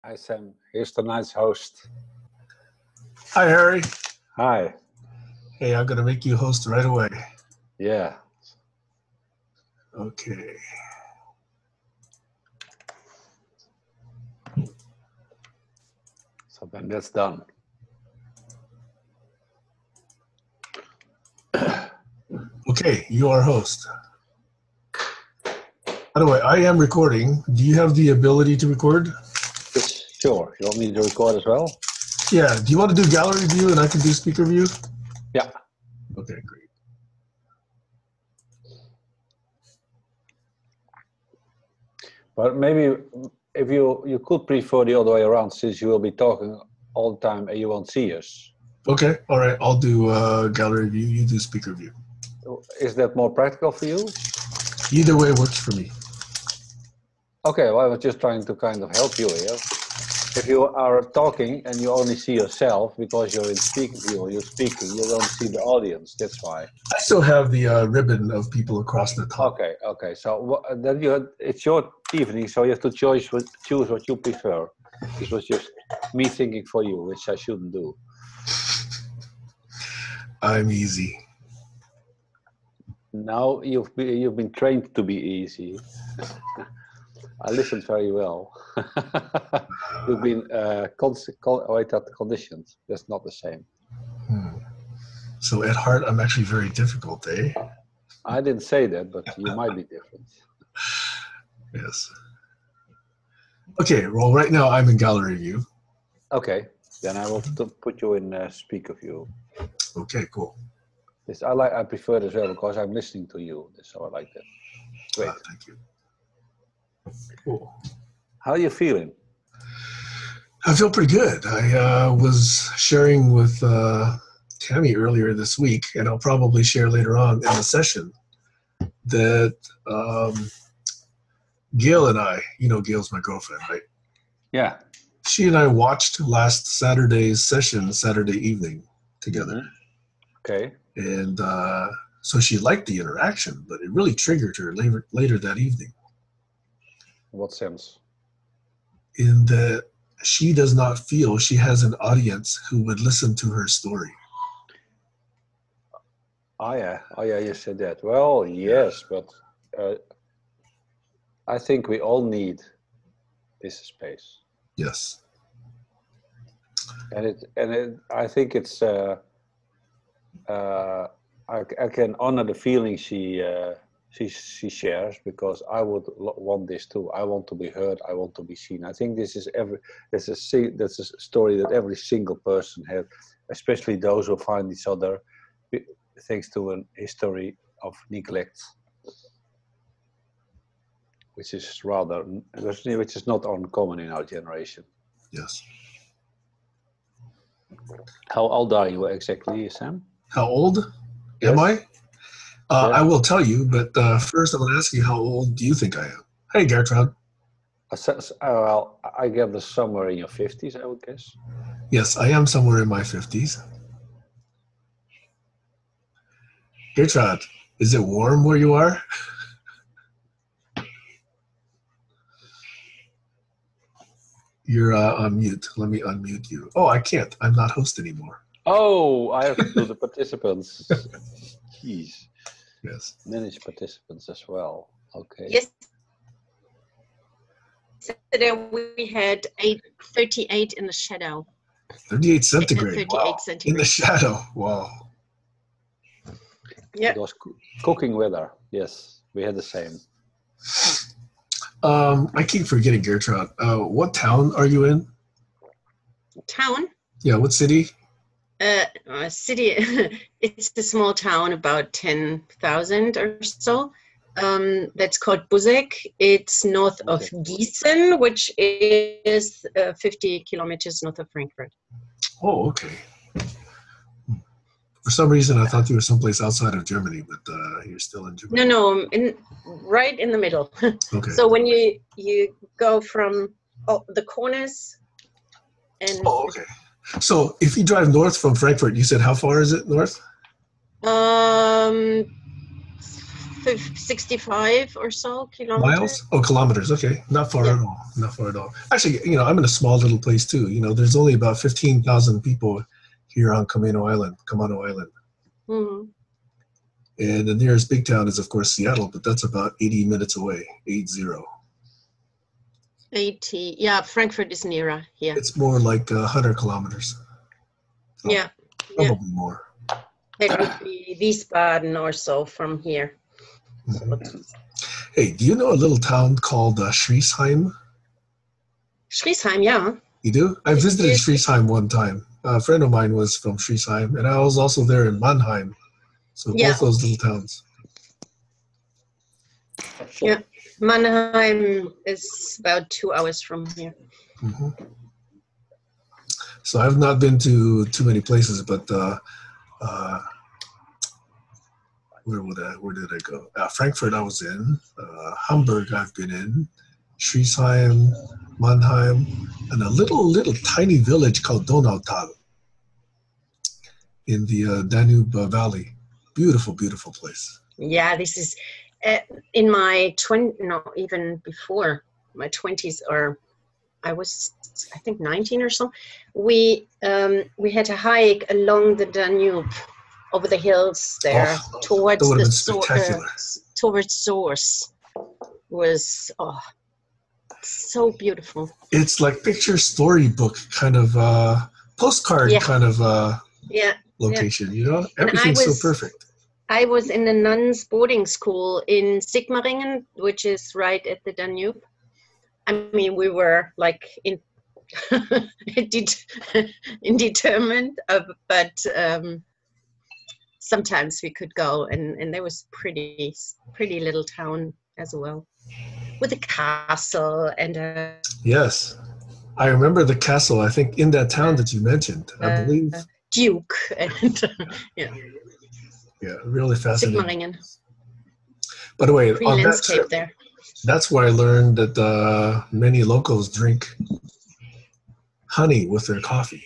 Hi, Sam. Here's tonight's host. Hi, Harry. Hi. Hey, I'm going to make you host right away. Yeah. Okay. So then that's done. Okay, you are host. By the way, I am recording. Do you have the ability to record? Yes, sure. You want me to record as well? Yeah. Do you want to do gallery view and I can do speaker view? Yeah. Okay, great. But maybe if you could prefer the other way around, since you will be talking all the time and you won't see us. Okay, all right. I'll do gallery view. You do speaker view. Is that more practical for you? Either way works for me. Okay, well, I was just trying to kind of help you here. If you are talking and you only see yourself because you're in speaking view, you're speaking, you don't see the audience. That's why. I still have the ribbon of people across the top. Okay. So then it's your evening, so you have to choose what you prefer. This was just me thinking for you, which I shouldn't do. I'm easy. Now you've been trained to be easy. I listened very well. You've been conditioned. That's not the same. So at heart, I'm actually very difficult, eh? I didn't say that, but you might be different. Yes. Okay, well, right now I'm in gallery view. Okay, then I will put you in speaker view. Okay, cool. This I prefer this well because I'm listening to you, so I like that. Great. Thank you. Cool. How are you feeling? I feel pretty good. I was sharing with Tammy earlier this week, and I'll probably share later on in the session, that Gail and I, you know, Gail's my girlfriend, right? Yeah. She and I watched last Saturday's session Saturday evening together. Mm-hmm. Okay. And so she liked the interaction, but it really triggered her later that evening. In what sense? In that she does not feel she has an audience who would listen to her story. Oh yeah, you said that. Well, yes, but I think we all need this space. Yes. And I think it's I can honor the feeling she shares, because I would want this too. I want to be heard. I want to be seen. I think this is that's a story that every single person has, especially those who find each other thanks to a history of neglect, which is not uncommon in our generation. Yes. How old are you exactly, Sam? How old am I? I will tell you, but first I want to ask you, how old do you think I am? Hey, Gertrude. Well, I gather somewhere in your 50s, I would guess. Yes, I am somewhere in my 50s. Gertrude, is it warm where you are? You're on mute. Let me unmute you. Oh, I can't. I'm not host anymore. Oh, I have to do the participants. Jeez. Yes. Manage participants as well. Okay. Yes. Yesterday we had 38 in the shadow. 38 centigrade. 38 wow. centigrade. In the shadow. Wow. Yeah. It was cooking weather. Yes, we had the same. I keep forgetting, Gertrude. What town are you in? Town? Yeah, what city? City. It's a small town, about 10,000 or so. That's called Buzek. It's north of Gießen, which is 50 kilometers north of Frankfurt. Oh, okay. For some reason, I thought you were someplace outside of Germany, but you're still in Germany. No, right in the middle. Okay. So when you go from the corners and... Oh, okay. So if you drive north from Frankfurt, you said how far is it north? 65 or so kilometers. Miles? Oh, kilometers. Okay, not far at all. Not far at all. Actually, I'm in a small little place too. There's only about 15,000 people here on Kamano Island. Mm-hmm. And the nearest big town is, of course, Seattle, but that's about 80 minutes away. 80. 80. Yeah, Frankfurt is nearer here. It's more like 100 kilometers. Yeah. Probably more. It would be Wiesbaden or so from here. Mm-hmm. Hey, do you know a little town called Schriesheim? Schriesheim, yeah. You do? I visited Schriesheim one time. A friend of mine was from Schriesheim, and I was also there in Mannheim. So both those little towns. Yeah, Mannheim is about 2 hours from here. Mm-hmm. So I've not been to too many places, but where did I go? Frankfurt I was in. Hamburg I've been in. Schriesheim, Mannheim, and a little tiny village called Donautal in the Danube Valley. Beautiful, beautiful place. Yeah, this is in my even before my 20s, or I was, I think, 19 or so. We had to hike along the Danube over the hills there towards towards Source. Was so beautiful. It's like picture storybook kind of postcard kind of location. Everything's so perfect. I was in a nuns boarding school in Sigmaringen, which is right at the Danube. I mean, we were like indeterminate, but sometimes we could go, and there was pretty little town as well, with a castle and a... Yes, I remember the castle. I think in that town that you mentioned, I believe Duke and yeah, really fascinating. Sigmaringen. By the way, Free on that landscape trip, there. That's where I learned that many locals drink honey with their coffee,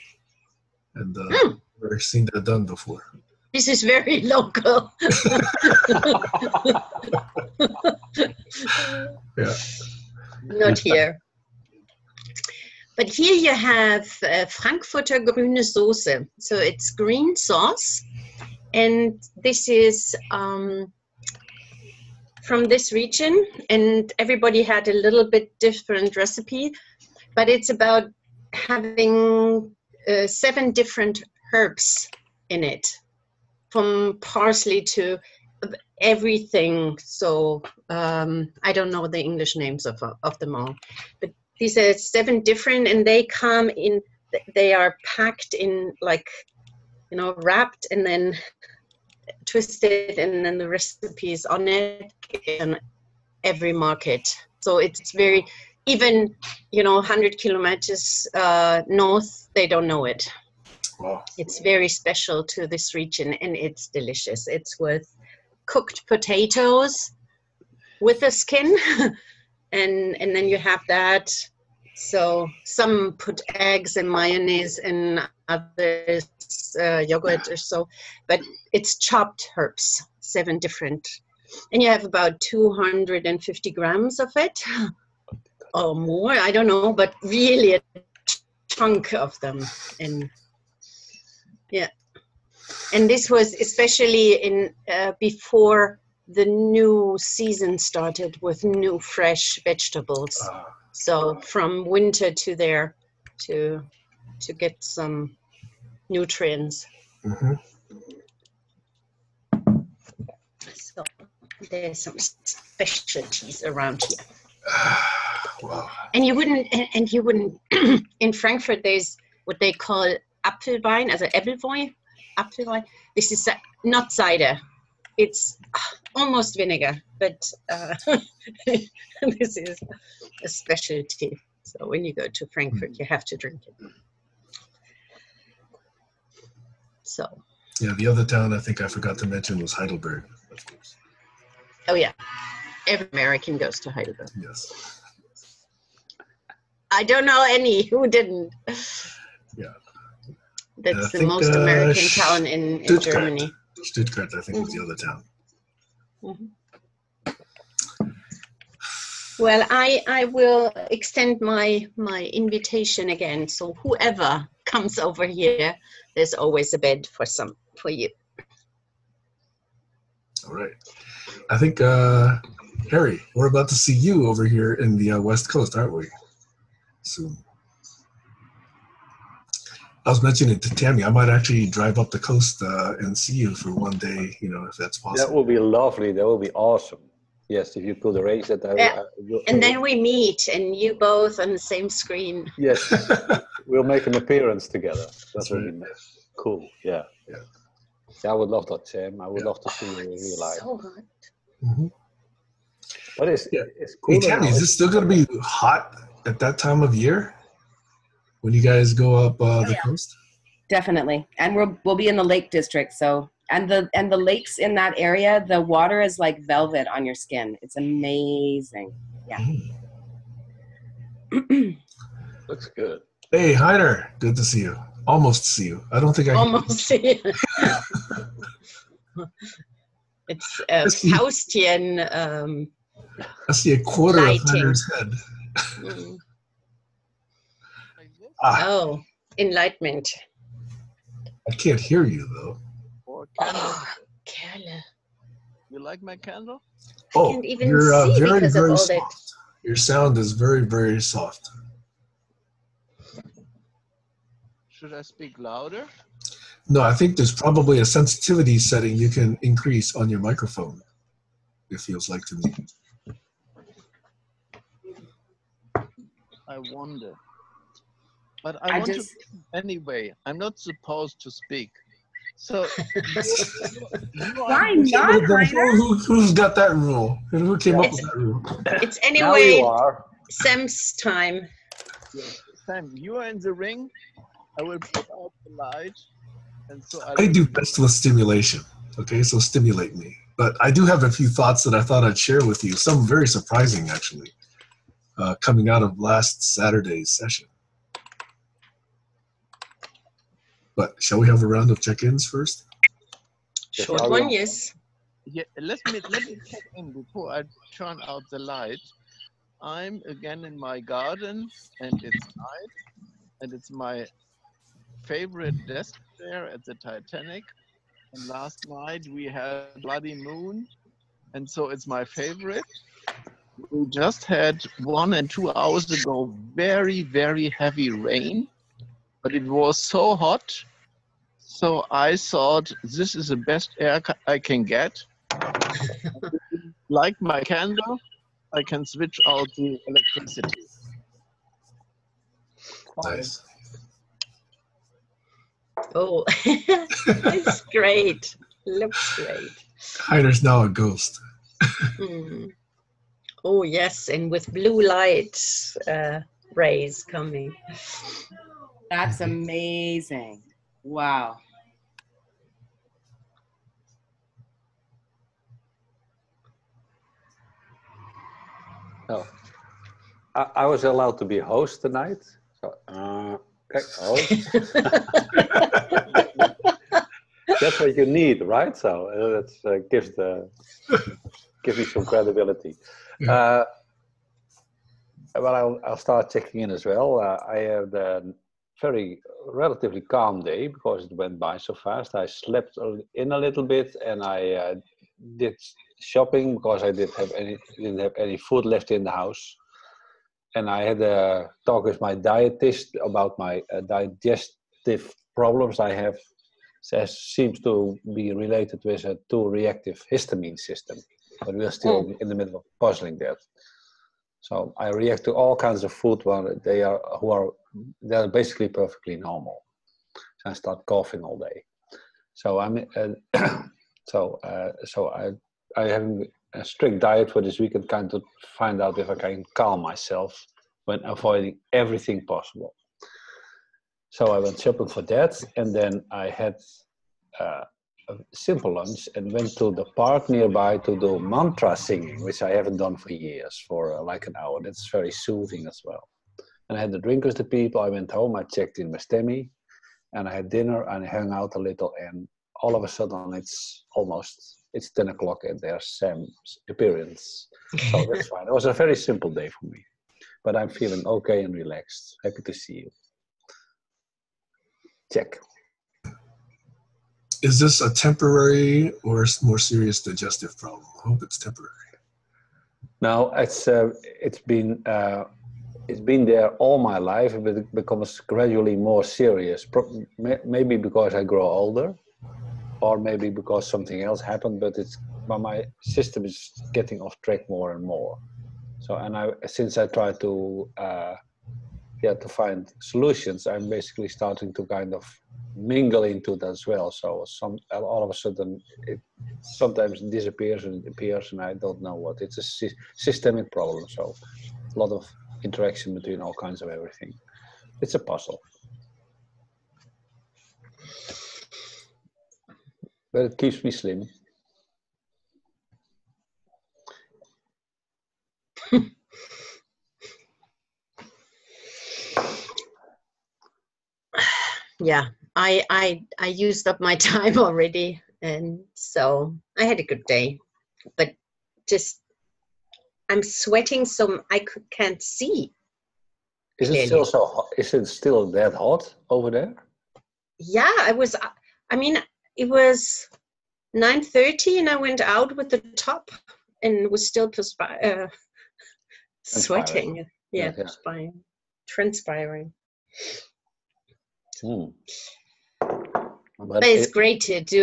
and I've never seen that done before. This is very local. Yeah. Not here. But here you have Frankfurter grüne Soße. So it's green sauce. And this is from this region. And everybody had a little bit different recipe. But it's about having 7 different herbs in it. From parsley to everything. So I don't know the English names of them all, but these are 7 different, and they come in. They are packed in wrapped and then twisted, and then the recipes on it in every market. So it's very even 100 kilometers north. They don't know it. Wow. It's very special to this region, and it's delicious. It's with cooked potatoes with the skin, and then you have that. So some put eggs and mayonnaise and others yogurt or so, but it's chopped herbs, 7 different, and you have about 250 grams of it, or more. I don't know, but really a chunk of them. And yeah, and this was especially in before the new season started with new fresh vegetables. So from winter to there to get some nutrients. Mm-hmm. So there's some specialties around here. Wow. And you wouldn't in Frankfurt there's what they call Apfelwein, also Äppelwein. Apfelwein. This is not cider. It's almost vinegar, but this is a specialty. So when you go to Frankfurt, you have to drink it. So. Yeah, the other town I think I forgot to mention was Heidelberg. Of course. Oh yeah, every American goes to Heidelberg. Yes. I don't know any who didn't. Yeah. That's the most American town in Germany. Stuttgart, I think, was the other town. Mm-hmm. Well, I will extend my invitation again. So whoever comes over here, there's always a bed for you. All right. I think, Harry, we're about to see you over here in the West Coast, aren't we? Soon. I was mentioning to Tammy, I might actually drive up the coast and see you for one day, you know, if that's possible. That would be lovely. That would be awesome. Yes, if you could arrange that. And then we meet, and you both on the same screen. Yes, we'll make an appearance together. That's right. really nice. Cool. Yeah. Yeah, I would love that, Sam. I would love to see you in real life. So hot. Mm-hmm. But it's cool. Hey, Tammy, is it still going to be hot at that time of year when you guys go up the coast? Definitely, and we'll be in the Lake District. So, and the lakes in that area, the water is like velvet on your skin. It's amazing. Yeah. Looks good. Hey, Heiner, good to see you. Almost see you. I don't think I almost see you. It's Faustian. I see a quarter of Heiner's head. Oh, enlightenment. I can't hear you though. Oh, Kerle. You like my candle? Oh, can't even you're see very, because of very all soft. that. Your sound is very, very soft. Should I speak louder? No, I think there's probably a sensitivity setting you can increase on your microphone. It feels like to me. I wonder. But I want to anyway. I'm not supposed to speak. So why not? Who's got that rule? Who came up with that rule? It's anyway are. Sam's time. Sam, you are in the ring. I will put out the light, and so I do best with stimulation. Okay, so stimulate me. But I do have a few thoughts that I thought I'd share with you. Some very surprising, actually, coming out of last Saturday's session. But shall we have a round of check-ins first? Short one, yes. Yeah, let me check in before I turn out the light. I'm again in my garden, and it's night, and it's my favorite desk chair at the Titanic. And last night we had Bloody Moon, and so it's my favorite. We just had 1 and 2 hours ago very, very heavy rain, but it was so hot. So I thought this is the best air I can get. Like my candle, I can switch out the electricity. Nice. Oh, it's great. Looks great. Heiner's now a ghost. Mm. Oh, yes, and with blue light rays coming. That's amazing. Wow. No, I was allowed to be host tonight. So, okay, host. That's what you need, right? So that gives me some credibility. Yeah. Well, I'll start checking in as well. I had a relatively calm day because it went by so fast. I slept in a little bit, and I did shopping because I didn't have any food left in the house. And I had a talk with my dietist about my digestive problems I have. It seems to be related with a too reactive histamine system, but we're still in the middle of puzzling that. So I react to all kinds of food while they're basically perfectly normal. So I start coughing all day. So I having a strict diet for this weekend, kind of find out if I can calm myself when avoiding everything possible. So I went shopping for that, and then I had a simple lunch and went to the park nearby to do mantra singing, which I haven't done for years, for like an hour. That's very soothing as well. And I had a drink with the people. I went home, I checked in with Temmie, and I had dinner and I hung out a little, and all of a sudden it's almost it's 10 o'clock and there's Sam's appearance. So that's fine. It was a very simple day for me. But I'm feeling okay and relaxed. Happy to see you. Check. Is this a temporary or more serious digestive problem? I hope it's temporary. Now it's been there all my life, but it becomes gradually more serious. Maybe because I grow older, or maybe because something else happened. But my system is getting off track more and more. So, since I try to find solutions, I'm basically starting to kind of mingle into that as well. So all of a sudden it sometimes disappears and it appears, and I don't know what. It's a systemic problem. So a lot of interaction between all kinds of everything. It's a puzzle, but it keeps me slim. Yeah, I used up my time already, and so I had a good day, but just I'm sweating so I can't see. Is it still so hot? Is it still that hot over there? Yeah, I mean, it was 9:30 and I went out with the top and was still sweating. Yeah, transpiring. But it's great to do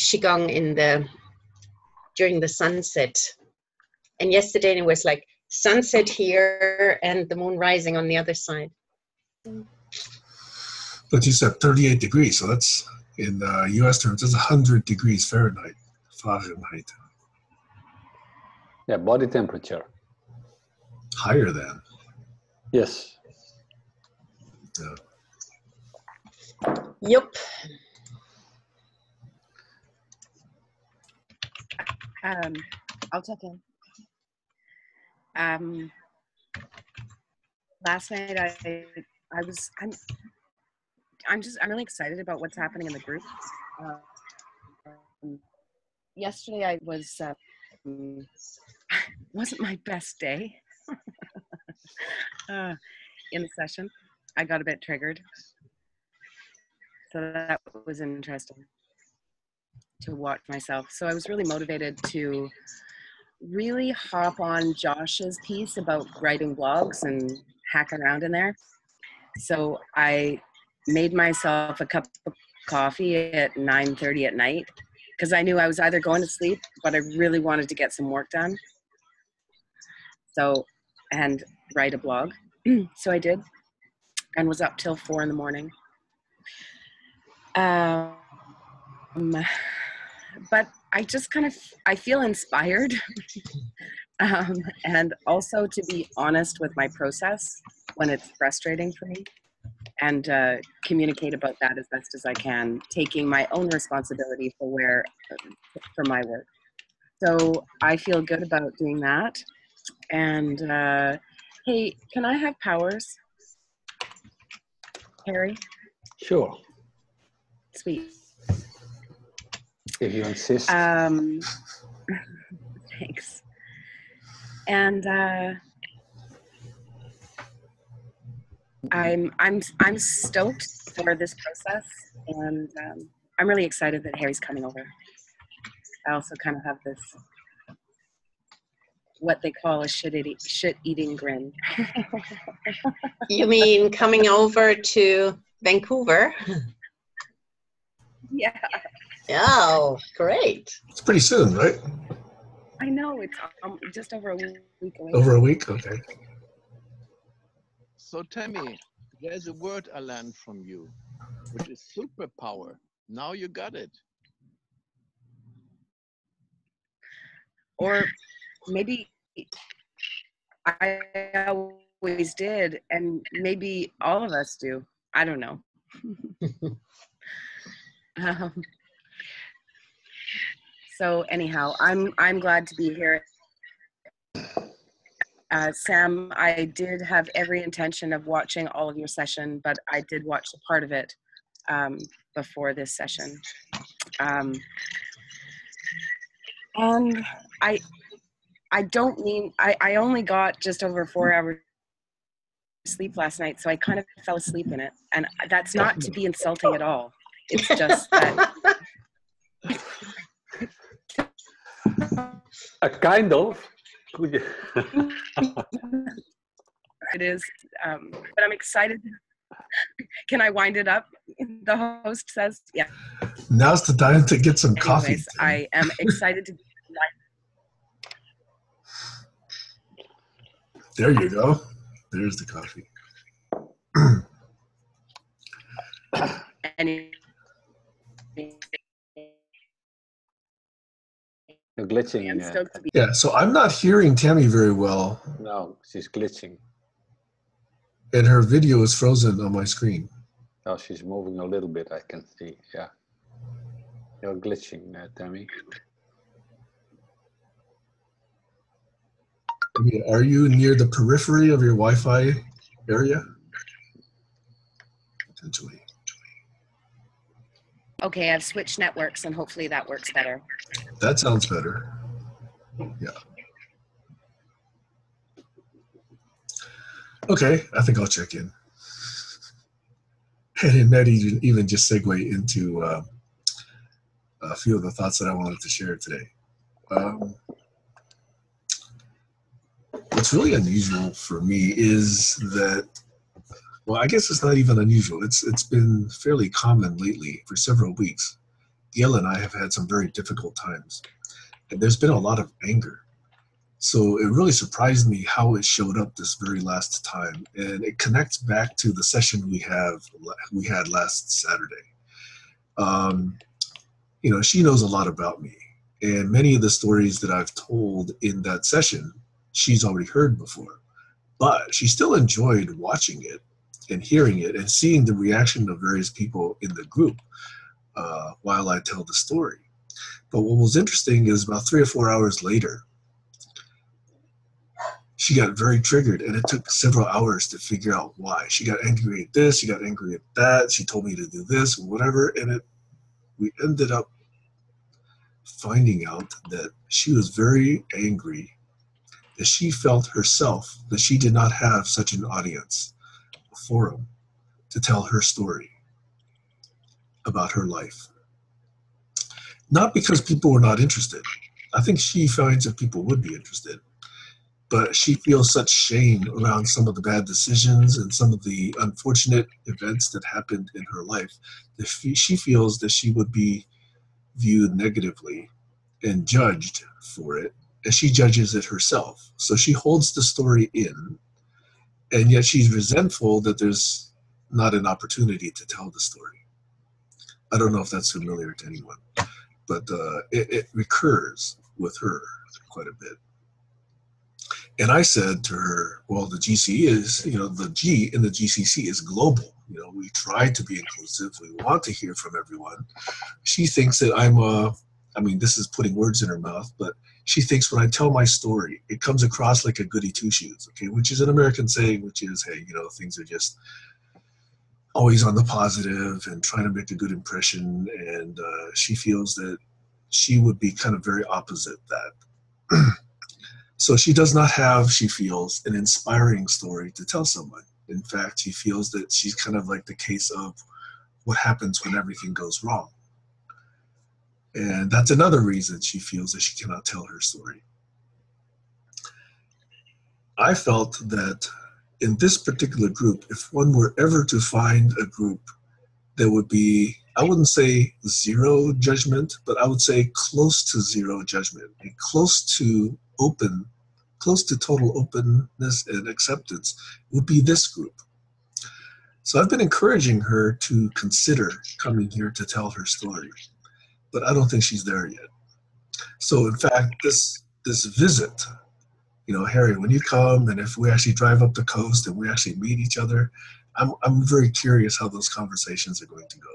Qigong during the sunset. And yesterday it was like sunset here and the moon rising on the other side. But you said 38 degrees, so that's in U.S. terms, that's 100 degrees Fahrenheit. Yeah, body temperature. Higher than. Yes. Yeah. Yep. I'll check in. Last night I'm really excited about what's happening in the group. Yesterday I was wasn't my best day in the session. I got a bit triggered, so that was interesting to watch myself. So I was really motivated to really hop on Josh's piece about writing blogs and hack around in there. So I made myself a cup of coffee at 9:30 at night because I knew I was either going to sleep, but I really wanted to get some work done. So, and write a blog. So I did, and was up till 4 a.m. But I just I feel inspired and also to be honest with my process when it's frustrating for me, and communicate about that as best as I can, taking my own responsibility for my work. So I feel good about doing that. And hey, can I have powers, Harry? Sure. Sweet. If you insist. Thanks. And I'm stoked for this process, and I'm really excited that Harry's coming over. I also kind of have this, what they call a shit-eating grin. You mean coming over to Vancouver? Yeah. Oh, great. It's pretty soon, right? I know, it's just over a week away. Over a week? Okay. So Tammy, there's a word I learned from you, which is superpower. Now you got it. Or maybe I always did, and maybe all of us do. I don't know. So anyhow, I'm glad to be here. Sam, I did have every intention of watching all of your session, but I did watch a part of it before this session. And I don't mean, I only got just over 4 hours sleep last night, so I kind of fell asleep in it. And that's not to be insulting at all. It's just that. A kind of. Could you? It is, but I'm excited. Can I wind it up? The host says, yeah. Now's the time to get some coffee. Anyways, I am excited to. There you go. There's the coffee. You're glitching. I'm stoked to be. Yeah, so I'm not hearing Tammy very well. No, she's glitching. And her video is frozen on my screen. Oh, she's moving a little bit, I can see. Yeah. You're glitching, Tammy. Are you near the periphery of your Wi-Fi area? Potentially. Okay, I've switched networks and hopefully that works better. That sounds better. Yeah. Okay, I think I'll check in. And it might even just segue into a few of the thoughts that I wanted to share today. What's really unusual for me is that, well, I guess it's not even unusual. It's been fairly common lately for several weeks. Gail and I have had some very difficult times, and there's been a lot of anger. So it really surprised me how it showed up this very last time, and it connects back to the session we had last Saturday. You know, she knows a lot about me, and many of the stories that I've told in that session, she's already heard before, but she still enjoyed watching it and hearing it and seeing the reaction of various people in the group while I tell the story. But what was interesting is about 3 or 4 hours later, she got very triggered, and it took several hours to figure out why. She got angry at this, she got angry at that, she told me to do this, whatever, and we ended up finding out that she was very angry that she felt herself that she did not have such an audience, a forum, to tell her story about her life. Not because people were not interested. I think she finds that people would be interested, but she feels such shame around some of the bad decisions and some of the unfortunate events that happened in her life that she feels that she would be viewed negatively and judged for it, and she judges it herself. So she holds the story in, and yet she's resentful that there's not an opportunity to tell the story. I don't know if that's familiar to anyone, but it recurs with her quite a bit. And I said to her, well, the GC is, you know, the G in the GCC is global. You know, we try to be inclusive. We want to hear from everyone. She thinks that I mean, this is putting words in her mouth, but she thinks when I tell my story, it comes across like a goody two-shoes, okay, which is an American saying, which is, hey, you know, things are just always on the positive and trying to make a good impression. And she feels that she would be kind of very opposite that. So she does not have, she feels, an inspiring story to tell someone. In fact, she feels that she's kind of like the case of what happens when everything goes wrong. And that's another reason she feels that she cannot tell her story. I felt that in this particular group, if one were ever to find a group that would be, I wouldn't say zero judgment, but I would say close to zero judgment, and close to total openness and acceptance, would be this group. So I've been encouraging her to consider coming here to tell her story, but I don't think she's there yet. So in fact, this visit, you know, Harry, when you come and if we actually drive up the coast and we actually meet each other, I'm very curious how those conversations are going to go.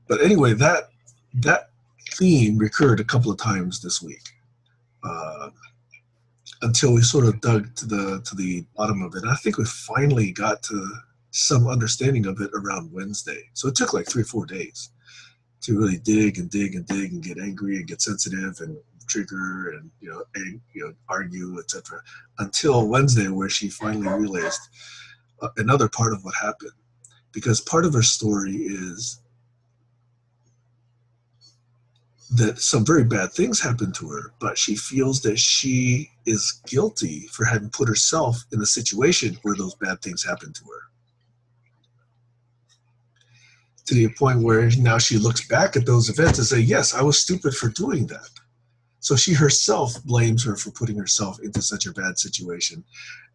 But anyway, that theme recurred a couple of times this week. Until we sort of dug to the bottom of it. And I think we finally got to some understanding of it around Wednesday. So it took like 3 or 4 days to really dig and dig and dig and get angry and get sensitive and trigger and argue, etc. Until Wednesday, where she finally realized another part of what happened, because part of her story is that some very bad things happened to her, but she feels that she is guilty for having put herself in a situation where those bad things happened to her. To the point where now she looks back at those events and say, yes, I was stupid for doing that. So she herself blames her for putting herself into such a bad situation.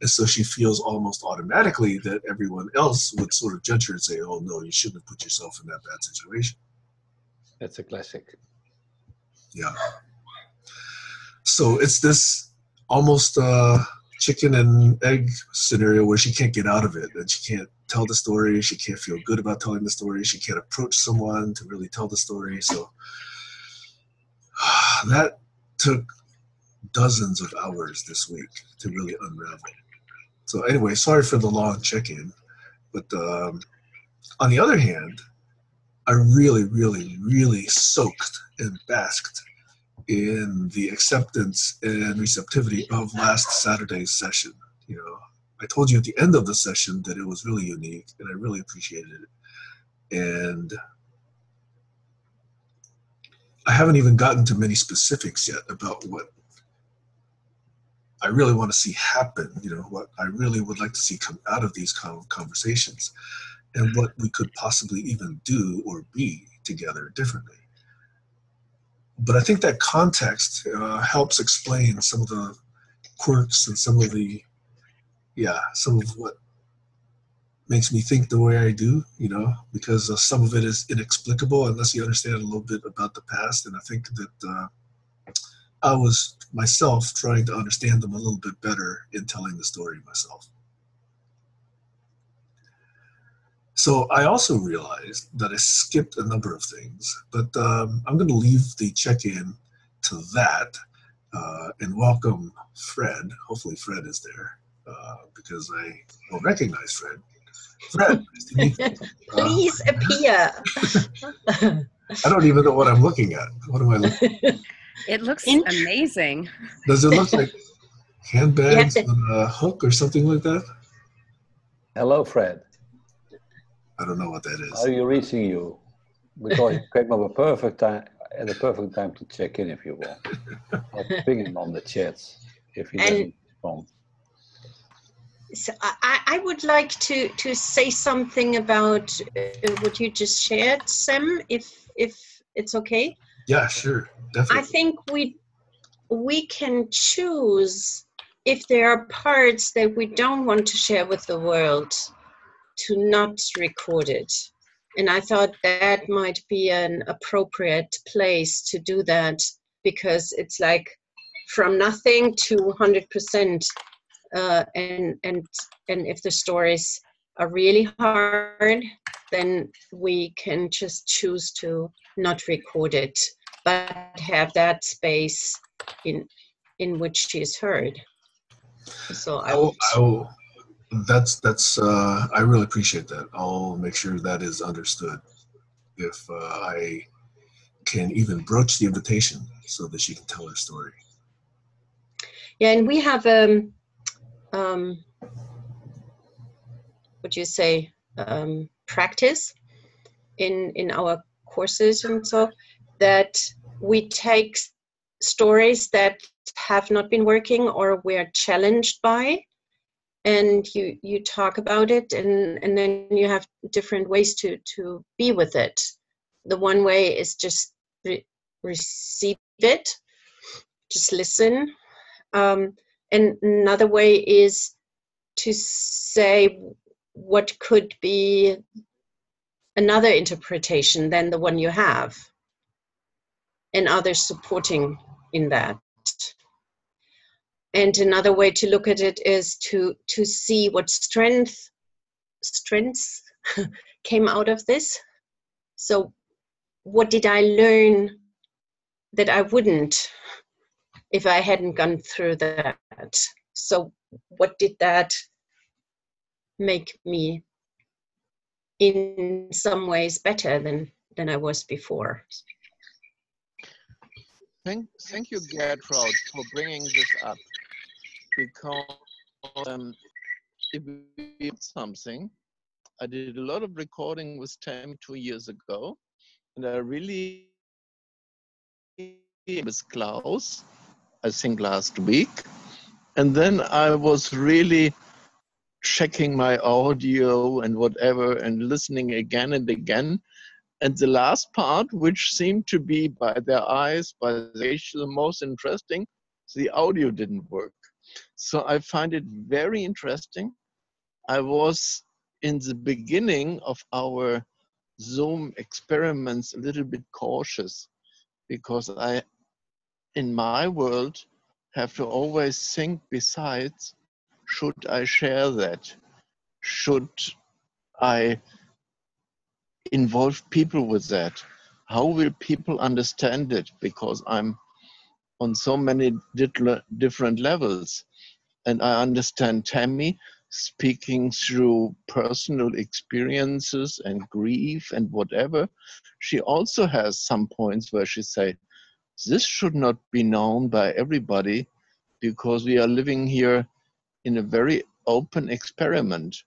And so she feels almost automatically that everyone else would sort of judge her and say, oh no, you shouldn't have put yourself in that bad situation. That's a classic. Yeah. So it's this almost chicken and egg scenario where she can't get out of it, and she can't tell the story. She can't feel good about telling the story. She can't approach someone to really tell the story. So that took dozens of hours this week to really unravel. So anyway, sorry for the long check-in, but on the other hand, I really, really, really soaked and basked in the acceptance and receptivity of last Saturday's session. You know, I told you at the end of the session that it was really unique, and I really appreciated it. And I haven't even gotten to many specifics yet about what I really want to see happen, you know, what I really would like to see come out of these kind of conversations, and what we could possibly even do or be together differently. But I think that context helps explain some of the quirks and some of what makes me think the way I do, you know, because some of it is inexplicable unless you understand a little bit about the past. And I think that I was myself trying to understand them a little bit better in telling the story myself. So I also realized that I skipped a number of things, but I'm going to leave the check-in to that and welcome Fred. Hopefully Fred is there because I don't recognize Fred. Fred, nice to meet you. Please appear. I don't even know what I'm looking at. What am I looking at? It looks amazing. Does it look like handbags on a hook or something like that? Hello, Fred. I don't know what that is. How are you reaching you? Because you came up a perfect time at the perfect time to check in if you want. I'll ping him on the chats if he doesn't respond. So I would like to say something about what you just shared, Sam, if it's okay. Yeah, sure, definitely. I think we can choose if there are parts that we don't want to share with the world to not record it. And I thought that might be an appropriate place to do that, because it's like from nothing to 100%. And if the stories are really hard, then we can just choose to not record it, but have that space in which she is heard. So I really appreciate that. I'll make sure that is understood. If I can even broach the invitation so that she can tell her story. Yeah, and we have what do you say, practice in our courses, and so that we take stories that have not been working or we're challenged by, and you talk about it, and then you have different ways to be with it. The one way is just receive it, just listen, and another way is to say what could be another interpretation than the one you have, and others supporting in that. And another way to look at it is to see what strengths came out of this. So what did I learn that I wouldn't if I hadn't gone through that? So what did that make me in some ways better than than I was before. Thank you, Gertrude, for bringing this up, because if we did something, I did a lot of recording with Tammy 2 years ago, and I really with Klaus, I think last week, and then I was really checking my audio and whatever and listening again and again. And the last part, which seemed to be by their eyes, by the most interesting, the audio didn't work. So I find it very interesting. I was in the beginning of our Zoom experiments a little bit cautious because I, in my world, have to always think besides, should I share that? Should I involve people with that? How will people understand it? Because I'm on so many different levels. And I understand Tammy speaking through personal experiences and grief and whatever. She also has some points where she says, this should not be known by everybody because we are living here in a very open experiment.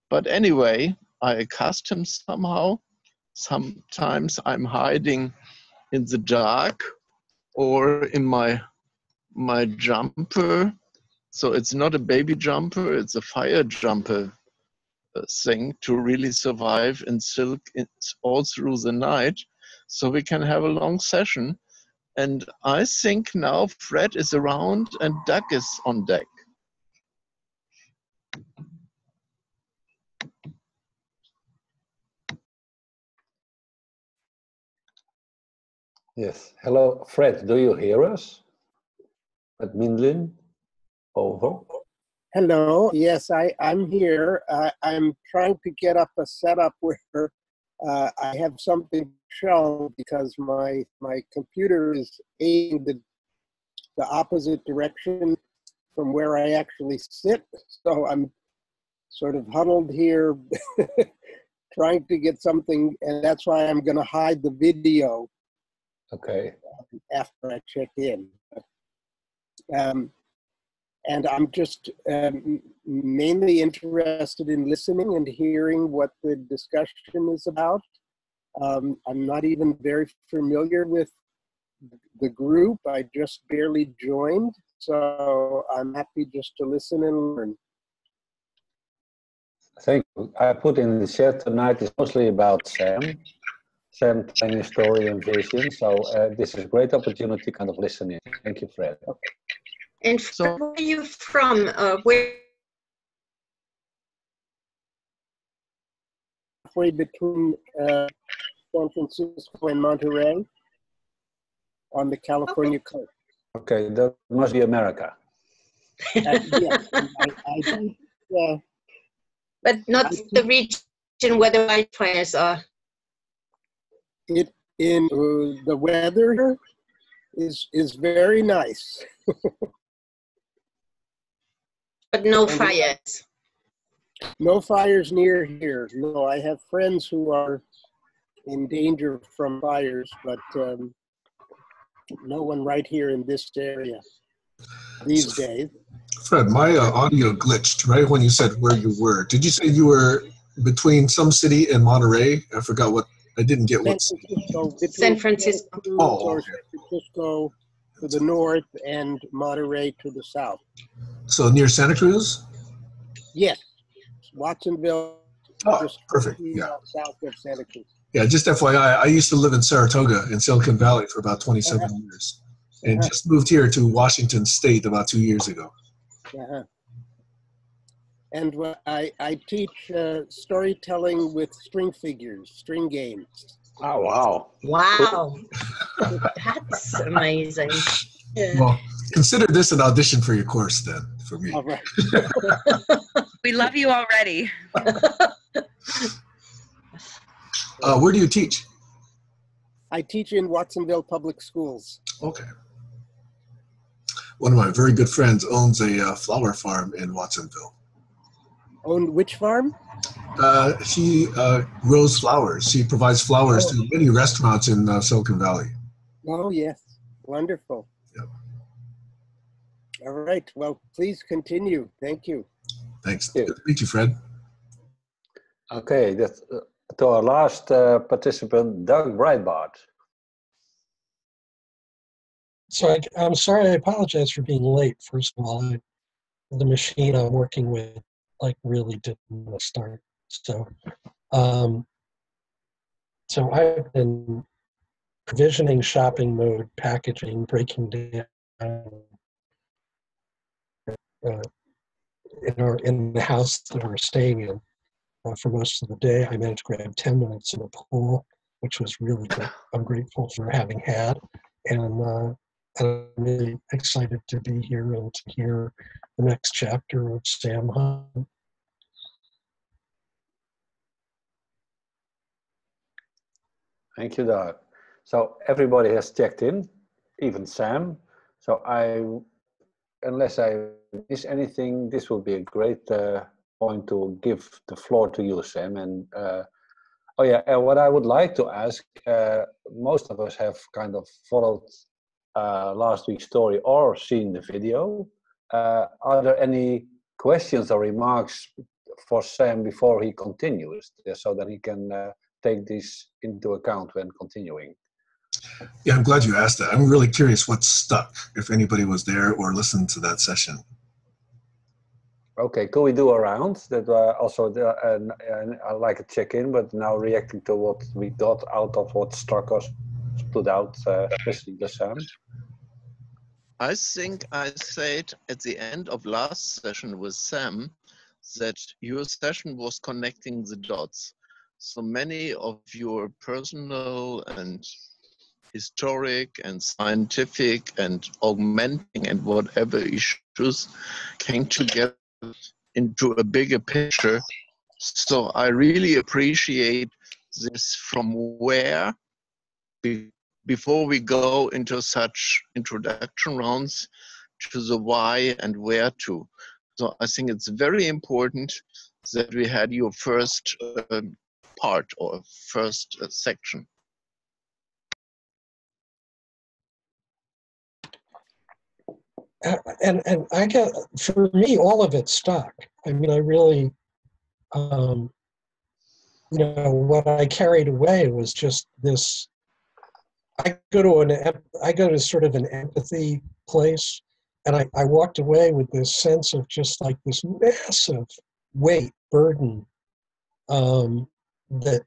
But anyway, I accustom somehow. Sometimes I'm hiding in the dark or in my jumper. So it's not a baby jumper, it's a fire jumper thing to really survive in silk all through the night. So we can have a long session. And I think now Fred is around and Doug is on deck. Yes. Hello, Fred. Do you hear us? At Mindlin? Over. Hello. Yes, I'm here. I'm trying to get up a setup where I have something to show because my computer is aiming the opposite direction from where I actually sit. So I'm sort of huddled here trying to get something, and that's why I'm going to hide the video. Okay. After I check in. And I'm just mainly interested in listening and hearing what the discussion is about. I'm not even very familiar with the group. I just barely joined, so I'm happy just to listen and learn. Thank you. I put in the chat tonight is mostly about Sam telling his story and vision. So this is a great opportunity to kind of listen in. Thank you, Fred. And Fred, where are you from? Where? Halfway between San Francisco and Monterey on the California coast. Okay, that must be America. Yes, I think, but not the region where the wildfires are. The weather is very nice. But no fires. No fires near here. No, I have friends who are in danger from fires, but no one right here in this area these days. Fred, my audio glitched right when you said where you were. Did you say you were between some city and Monterey? I forgot what. I didn't get what. San Francisco. Or San Francisco to the north and Monterey to the south. So near Santa Cruz? Yes, Watsonville. Oh, perfect. Yeah. South of Santa Cruz. Yeah, just FYI, I used to live in Saratoga in Silicon Valley for about 27 years and just moved here to Washington State about 2 years ago. And I teach storytelling with string figures, string games. Oh, wow. Wow. That's amazing. Yeah. Well, consider this an audition for your course then, for me. All right. We love you already. Where do you teach? I teach in Watsonville Public Schools. Okay. One of my very good friends owns a flower farm in Watsonville. Owned which farm? She grows flowers. She provides flowers to many restaurants in Silicon Valley. Oh, yes. Wonderful. Yep. All right. Well, please continue. Thank you. Thanks. Good to meet you, Fred. Okay, that's to our last participant, Doug Breitbart. So I'm sorry, I apologize for being late. First of all, the machine I'm working with like really didn't want to start. So, so I've been provisioning, shopping mode, packaging, breaking down in the house that we're staying in for most of the day. I managed to grab 10 minutes in the pool, which was really good. I'm grateful for having had, and I'm really excited to be here and to hear the next chapter of Sam Hunt. Thank you, Doug. So everybody has checked in, even Sam. So unless I miss anything, this will be a great point to give the floor to you, Sam. And what I would like to ask, most of us have kind of followed last week's story or seen the video. Are there any questions or remarks for Sam before he continues, so that he can take this into account when continuing? Yeah, I'm glad you asked that. I'm really curious what stuck, if anybody was there or listened to that session. Okay, could we do a round? That I like a check-in, but now reacting to what we got out of what struck us, stood out, especially the Sam. I think I said at the end of last session with Sam that your session was connecting the dots. So many of your personal and historic and scientific and augmenting and whatever issues came together into a bigger picture. So I really appreciate this from where, before we go into such introduction rounds, to the why and where to. So I think it's very important that we had your first part or first section. And I get, for me, all of it stuck. I mean, I really, what I carried away was just this. I go to sort of an empathy place, and I walked away with this sense of just like this massive weight, burden that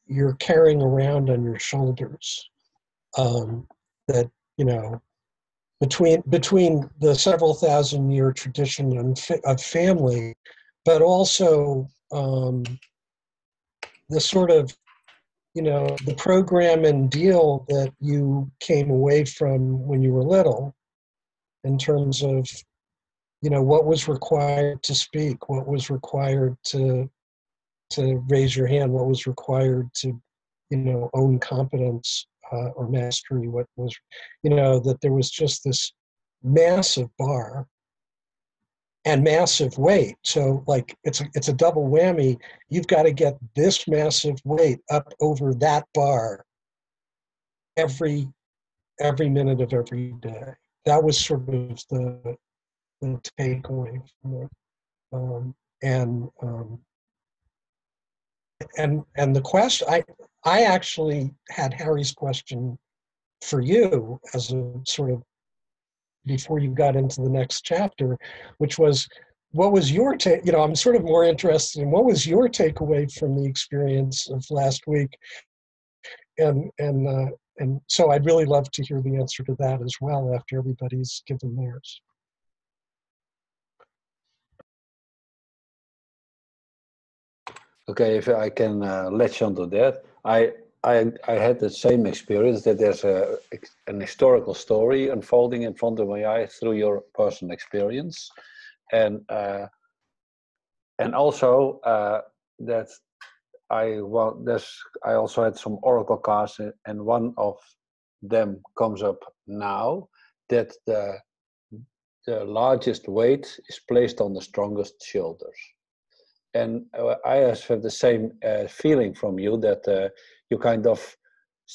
you're carrying around on your shoulders. That between the several thousand-year tradition of family, but also the sort of the program and deal that you came away from when you were little, in terms of what was required to speak, what was required to raise your hand, what was required to own competence or mastery, what was that there was just this massive bar and massive weight. So like it's a double whammy. You've got to get this massive weight up over that bar every minute of every day. That was sort of the takeaway from it. And the question, I actually had Harry's question for you as a sort of before you got into the next chapter, which was, what was your take? I'm sort of more interested in what was your takeaway from the experience of last week, and so I'd really love to hear the answer to that as well after everybody's given theirs. Okay, if I can latch onto that, I had the same experience, that there's an historical story unfolding in front of my eyes through your personal experience, and also that I also had some oracle cards, and one of them comes up now, that the largest weight is placed on the strongest shoulders. and I also have the same feeling from you that you kind of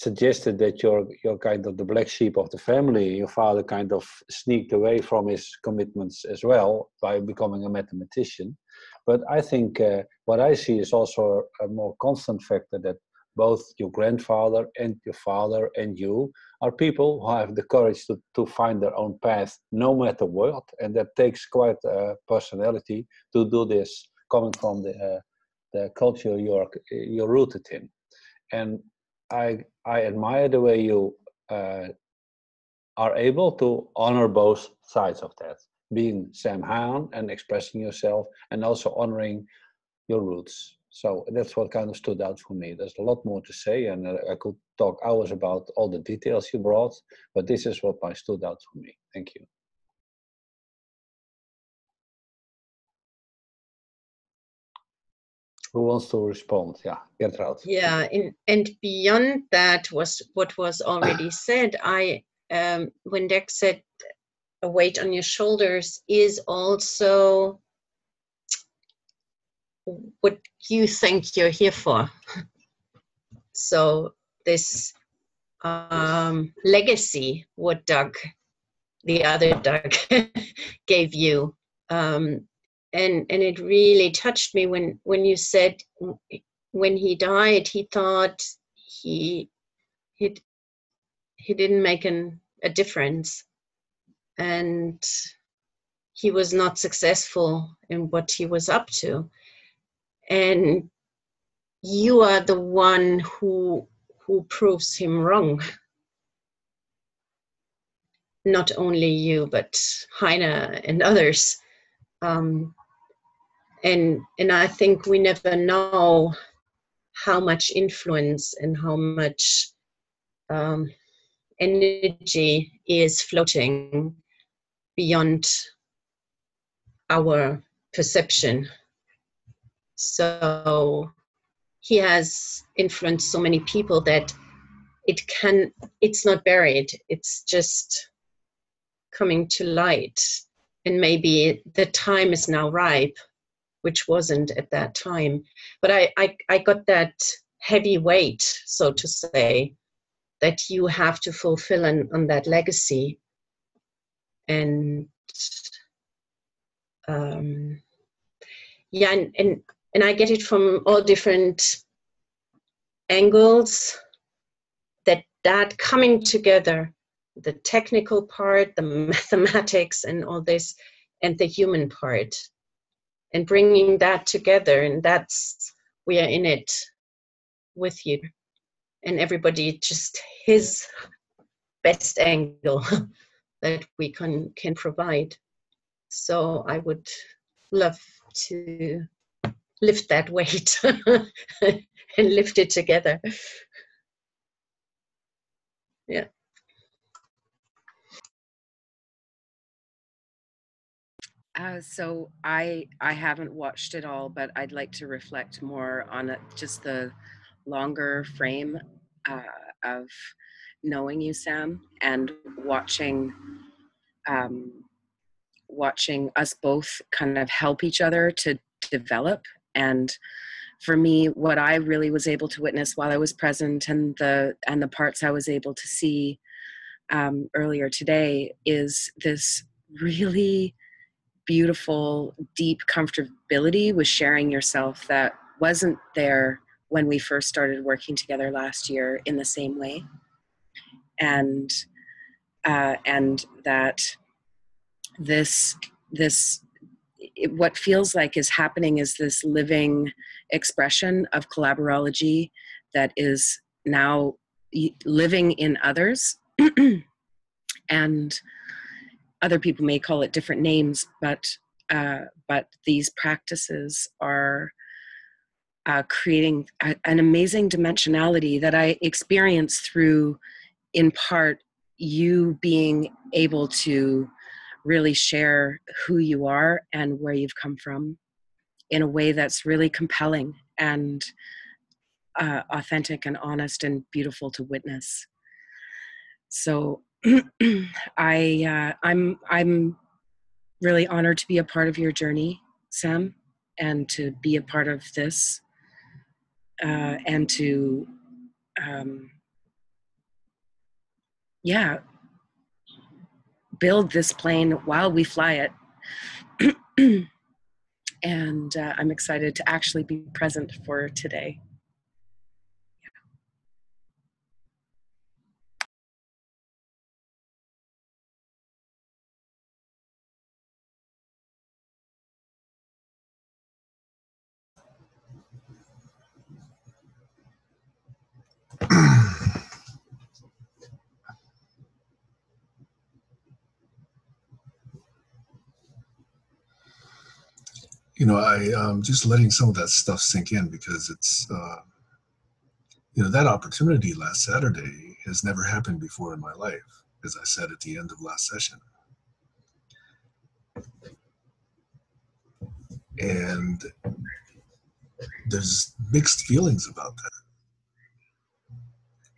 suggested that you're kind of the black sheep of the family. Your father kind of sneaked away from his commitments as well by becoming a mathematician. But I think what I see is also a more constant factor, that both your grandfather and your father and you are people who have the courage to find their own path no matter what, and that takes quite a personality to do this, coming from the culture you're rooted in. And I admire the way you are able to honor both sides of that, being Sam Hahn and expressing yourself, and also honoring your roots. So that's what kind of stood out for me. There's a lot more to say, and I could talk hours about all the details you brought, but this is what stood out for me. Thank you. Who wants to respond? Yeah, Gertrude. Yeah, and beyond that was what was already said. When Dex said a weight on your shoulders is also what you think you're here for. So this legacy, what Doug, the other Doug, gave you, and it really touched me when you said when he died, he thought he didn't make a difference, and he was not successful in what he was up to. And you are the one who proves him wrong. Not only you, but Heine and others. And I think we never know how much influence and how much energy is floating beyond our perception. So he has influenced so many people that it's not buried, it's just coming to light. And maybe the time is now ripe, which wasn't at that time. But I got that heavy weight, so to say, that you have to fulfill on that legacy. And yeah, and I get it from all different angles, that coming together, the technical part, the mathematics and all this, and the human part, and bringing that together. And that's, we are in it with you, and everybody just his best angle that we can provide. So I would love to lift that weight and lift it together. Yeah. So I haven't watched it all, but I'd like to reflect more on it, just the longer frame of knowing you, Sam, and watching us both kind of help each other to develop. And for me, what I really was able to witness while I was present, and the parts I was able to see earlier today, is this really beautiful, deep comfortability with sharing yourself that wasn't there when we first started working together last year in the same way. And that this what feels like is happening is this living expression of collaborology that is now living in others. And other people may call it different names, but these practices are creating an amazing dimensionality that I experience through, in part, you being able to really share who you are and where you've come from in a way that's really compelling and authentic and honest and beautiful to witness. So I'm really honored to be a part of your journey, Sam, and to be a part of this, and to, yeah, build this plane while we fly it. And I'm excited to actually be present for today. You know, I'm just letting some of that stuff sink in because it's, you know, that opportunity last Saturday has never happened before in my life, as I said at the end of last session. And there's mixed feelings about that.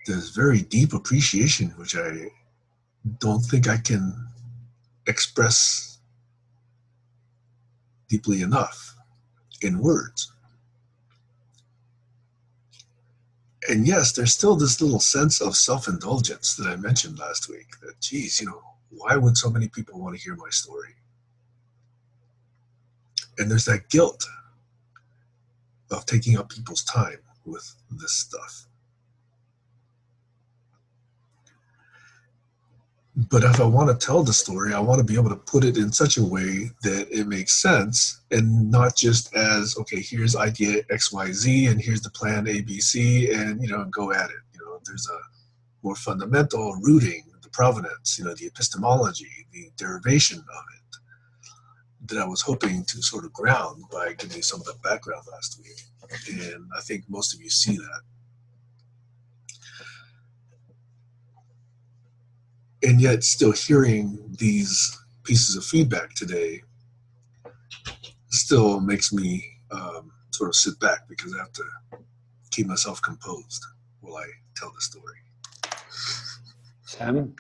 There's very deep appreciation, which I don't think I can express deeply enough in words. And yes, there's still this little sense of self-indulgence that I mentioned last week, that, geez, you know, why would so many people want to hear my story? And there's that guilt of taking up people's time with this stuff. But if I want to tell the story, I want to be able to put it in such a way that it makes sense, and not just as, okay, here's idea XYZ and here's the plan ABC, and, you know, go at it. You know, there's a more fundamental rooting, the provenance, you know, the epistemology, the derivation of it, that I was hoping to sort of ground by giving you some of the background last week. And I think most of you see that. And yet still hearing these pieces of feedback today still makes me sort of sit back, because I have to keep myself composed while I tell the story. Sam,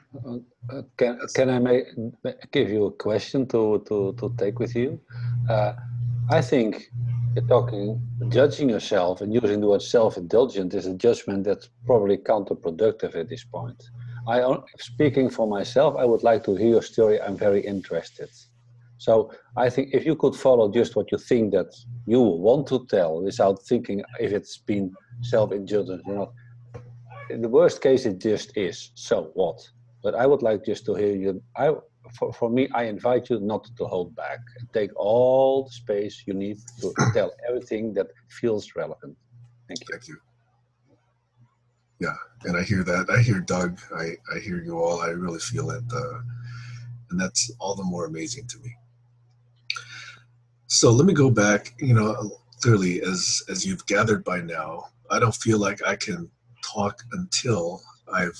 can I give you a question to take with you? I think judging yourself and using the word self-indulgent is a judgment that's probably counterproductive at this point. Speaking for myself, I would like to hear your story. I'm very interested. So I think if you could follow just what you think that you want to tell without thinking if it's been self-indulgent or not. In the worst case, it just is. So what? But I would like just to hear you. For me, I invite you not to hold back. Take all the space you need to tell everything that feels relevant. Thank you. Thank you. Yeah, and I hear that. I hear Doug. I hear you all. I really feel it. And that's all the more amazing to me. So let me go back. You know, clearly, as you've gathered by now, I don't feel like I can talk until I've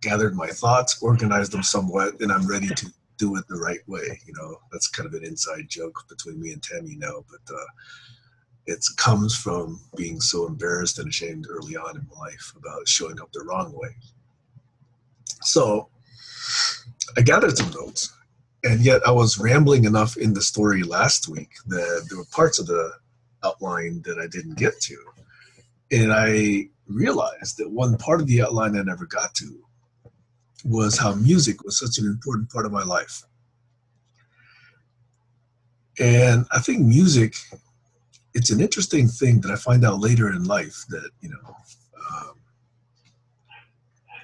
gathered my thoughts, organized them somewhat, and I'm ready to do it the right way. You know, that's kind of an inside joke between me and Tammy now, but it comes from being so embarrassed and ashamed early on in life about showing up the wrong way. So I gathered some notes, and yet I was rambling enough in the story last week that there were parts of the outline that I didn't get to. And I realized that one part of the outline I never got to was how music was such an important part of my life. And I think music, it's an interesting thing that I find out later in life that, you know,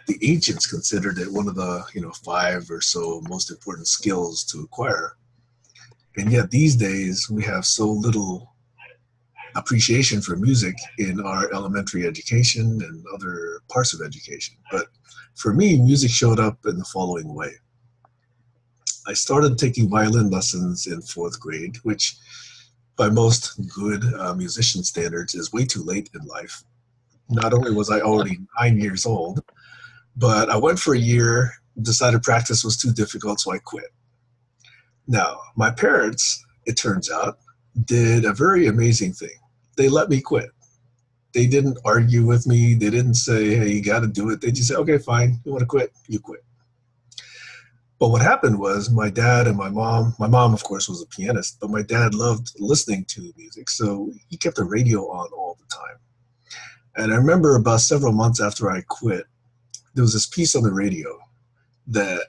the ancients considered it one of the, you know, 5 or so most important skills to acquire. And yet these days we have so little appreciation for music in our elementary education and other parts of education. But for me, music showed up in the following way. I started taking violin lessons in 4th grade, which by most good musician standards is way too late in life. Not only was I already 9 years old, but I went for a year, decided practice was too difficult, so I quit. Now, my parents, it turns out, did a very amazing thing. They let me quit. They didn't argue with me. They didn't say, hey, you got to do it. They just said, okay, fine. You want to quit? You quit. But what happened was my dad and my mom, of course, was a pianist, but my dad loved listening to music. So he kept the radio on all the time. And I remember about several months after I quit, there was this piece on the radio that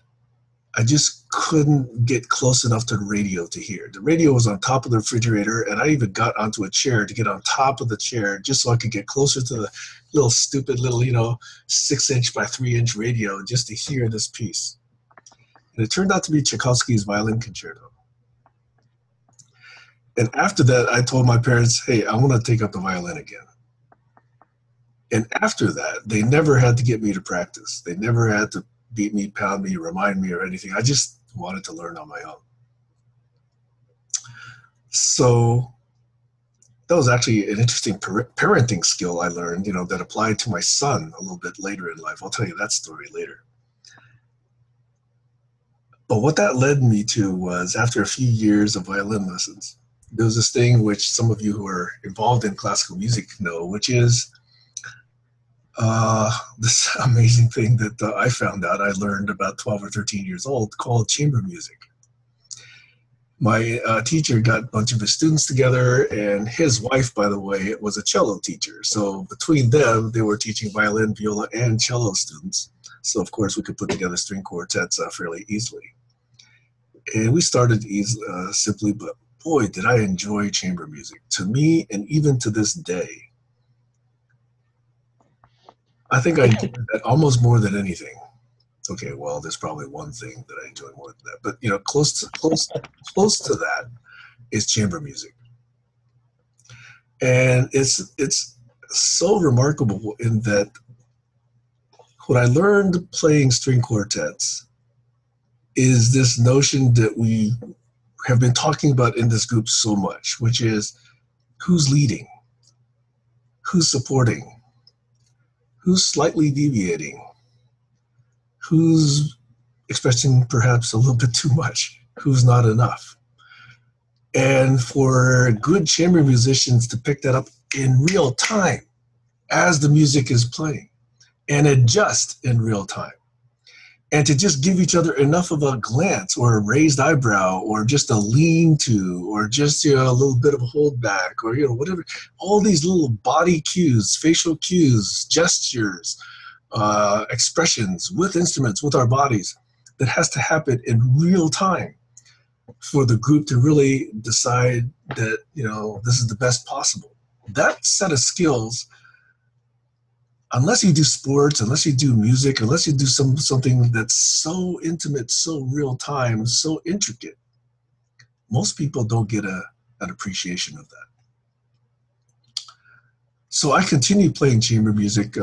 I just couldn't get close enough to the radio to hear. The radio was on top of the refrigerator, and I even got onto a chair to get on top of the chair just so I could get closer to the little stupid little, 6-inch by 3-inch radio just to hear this piece. And it turned out to be Tchaikovsky's Violin Concerto. And after that, I told my parents, hey, I want to take up the violin again. And after that, they never had to get me to practice. They never had to beat me, pound me, remind me or anything. I just wanted to learn on my own. So that was actually an interesting parenting skill I learned, that applied to my son a little bit later in life. I'll tell you that story later. But what that led me to was, after a few years of violin lessons, there was this thing which some of you who are involved in classical music know, which is this amazing thing that I found out I learned about 12 or 13 years old, called chamber music. My teacher got a bunch of his students together, and his wife, by the way, was a cello teacher. So between them, they were teaching violin, viola, and cello students. So of course we could put together string quartets fairly easily. And we started simply, but boy, did I enjoy chamber music. To me, and even to this day, I think I enjoyed that almost more than anything. Okay, well, there's probably one thing that I enjoy more than that, but close to that is chamber music, and it's so remarkable in that what I learned playing string quartets is this notion that we have been talking about in this group so much, which is who's leading, who's supporting, who's slightly deviating, who's expressing perhaps a little bit too much, who's not enough. And for good chamber musicians to pick that up in real time as the music is playing and adjust in real time, and to just give each other enough of a glance or a raised eyebrow or just a lean to or just a little bit of a hold back or whatever, all these little body cues, facial cues, gestures, expressions with instruments, with our bodies, that has to happen in real time for the group to really decide that this is the best possible. That set of skills, unless you do sports, unless you do music, unless you do something that's so intimate, so real time, so intricate, most people don't get an appreciation of that. So I continued playing chamber music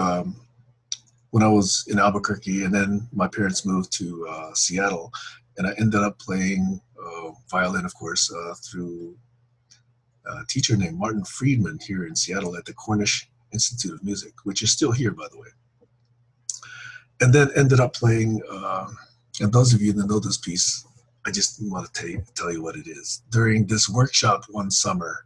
when I was in Albuquerque, and then my parents moved to Seattle, and I ended up playing violin, of course, through a teacher named Martin Friedman here in Seattle at the Cornish Institute of Music, which is still here, by the way. And then ended up playing, and those of you that know this piece, I just want to tell you what it is. During this workshop one summer,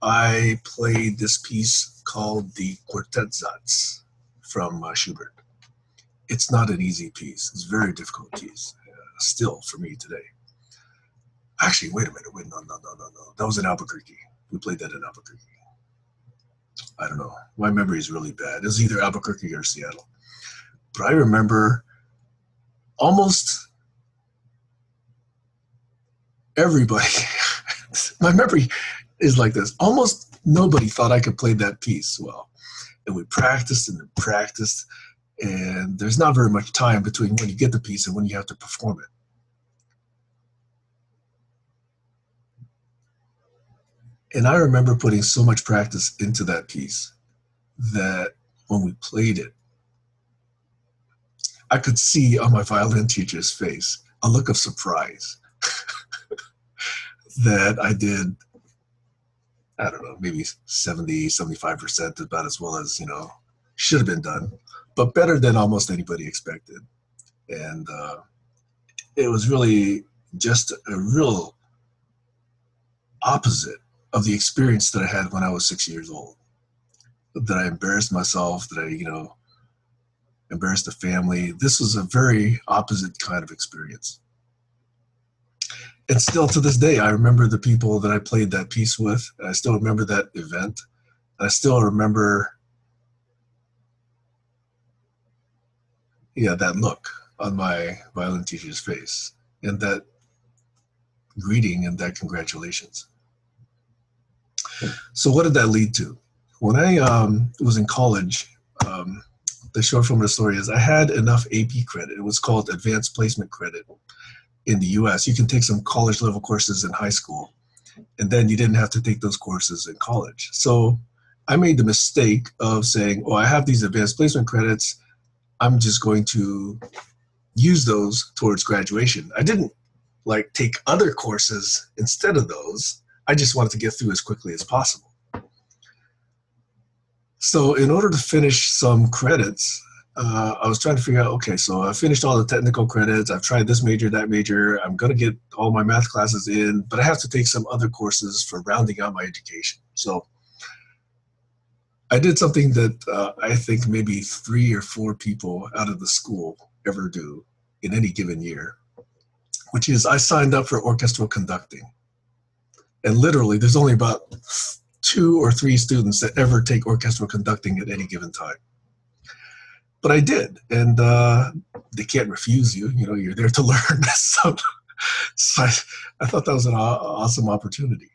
I played this piece called the Quartet Sites from Schubert. It's not an easy piece. It's a very difficult piece, still for me today. Actually, wait a minute. No. That was in Albuquerque. We played that in Albuquerque. I don't know. My memory is really bad. It was either Albuquerque or Seattle. But I remember almost everybody, my memory is like this. Almost nobody thought I could play that piece well. And we practiced and practiced. And there's not very much time between when you get the piece and when you have to perform it. And I remember putting so much practice into that piece that when we played it, I could see on my violin teacher's face a look of surprise that I did, I don't know, maybe 70, 75%, about as well as, should have been done, but better than almost anybody expected. And it was really just a real opposite of the experience that I had when I was 6 years old, that I embarrassed myself, that I, embarrassed the family. This was a very opposite kind of experience. And still to this day, I remember the people that I played that piece with. I still remember that event. I still remember, that look on my violin teacher's face, and that greeting and that congratulations. So what did that lead to? When I was in college, the short form of the story is I had enough AP credit. It was called Advanced Placement Credit in the US. You can take some college level courses in high school, and then you didn't have to take those courses in college. So I made the mistake of saying, oh, I have these advanced placement credits. I'm just going to use those towards graduation. I didn't like take other courses instead of those. I just wanted to get through as quickly as possible. So in order to finish some credits, I was trying to figure out, okay, so I finished all the technical credits. I've tried this major, that major. I'm going to get all my math classes in, but I have to take some other courses for rounding out my education. So I did something that I think maybe 3 or 4 people out of the school ever do in any given year, which is I signed up for orchestral conducting. And literally, there's only about 2 or 3 students that ever take orchestral conducting at any given time. But I did, and they can't refuse you. You know, you're there to learn. So I thought that was an awesome opportunity.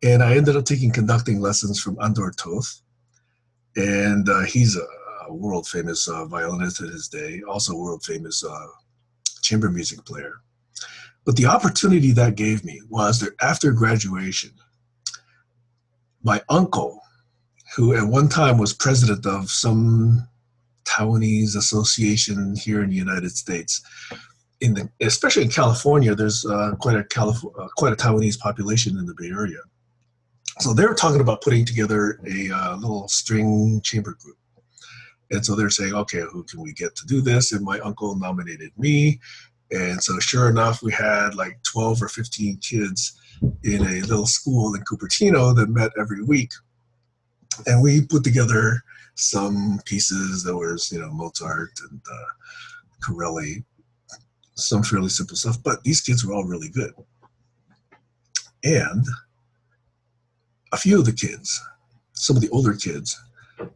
And I ended up taking conducting lessons from Engelbart Hex. And he's a world-famous violinist in his day, also a world-famous chamber music player. But the opportunity that gave me was that after graduation, my uncle, who at one time was president of some Taiwanese association here in the United States, especially in California, there's quite a Taiwanese population in the Bay Area. So they were talking about putting together a little string chamber group. And so they're saying, okay, who can we get to do this? And my uncle nominated me. And so sure enough, we had like 12 or 15 kids in a little school in Cupertino that met every week. And we put together some pieces that was, Mozart and Corelli, some fairly simple stuff, but these kids were all really good. And a few of the kids, some of the older kids,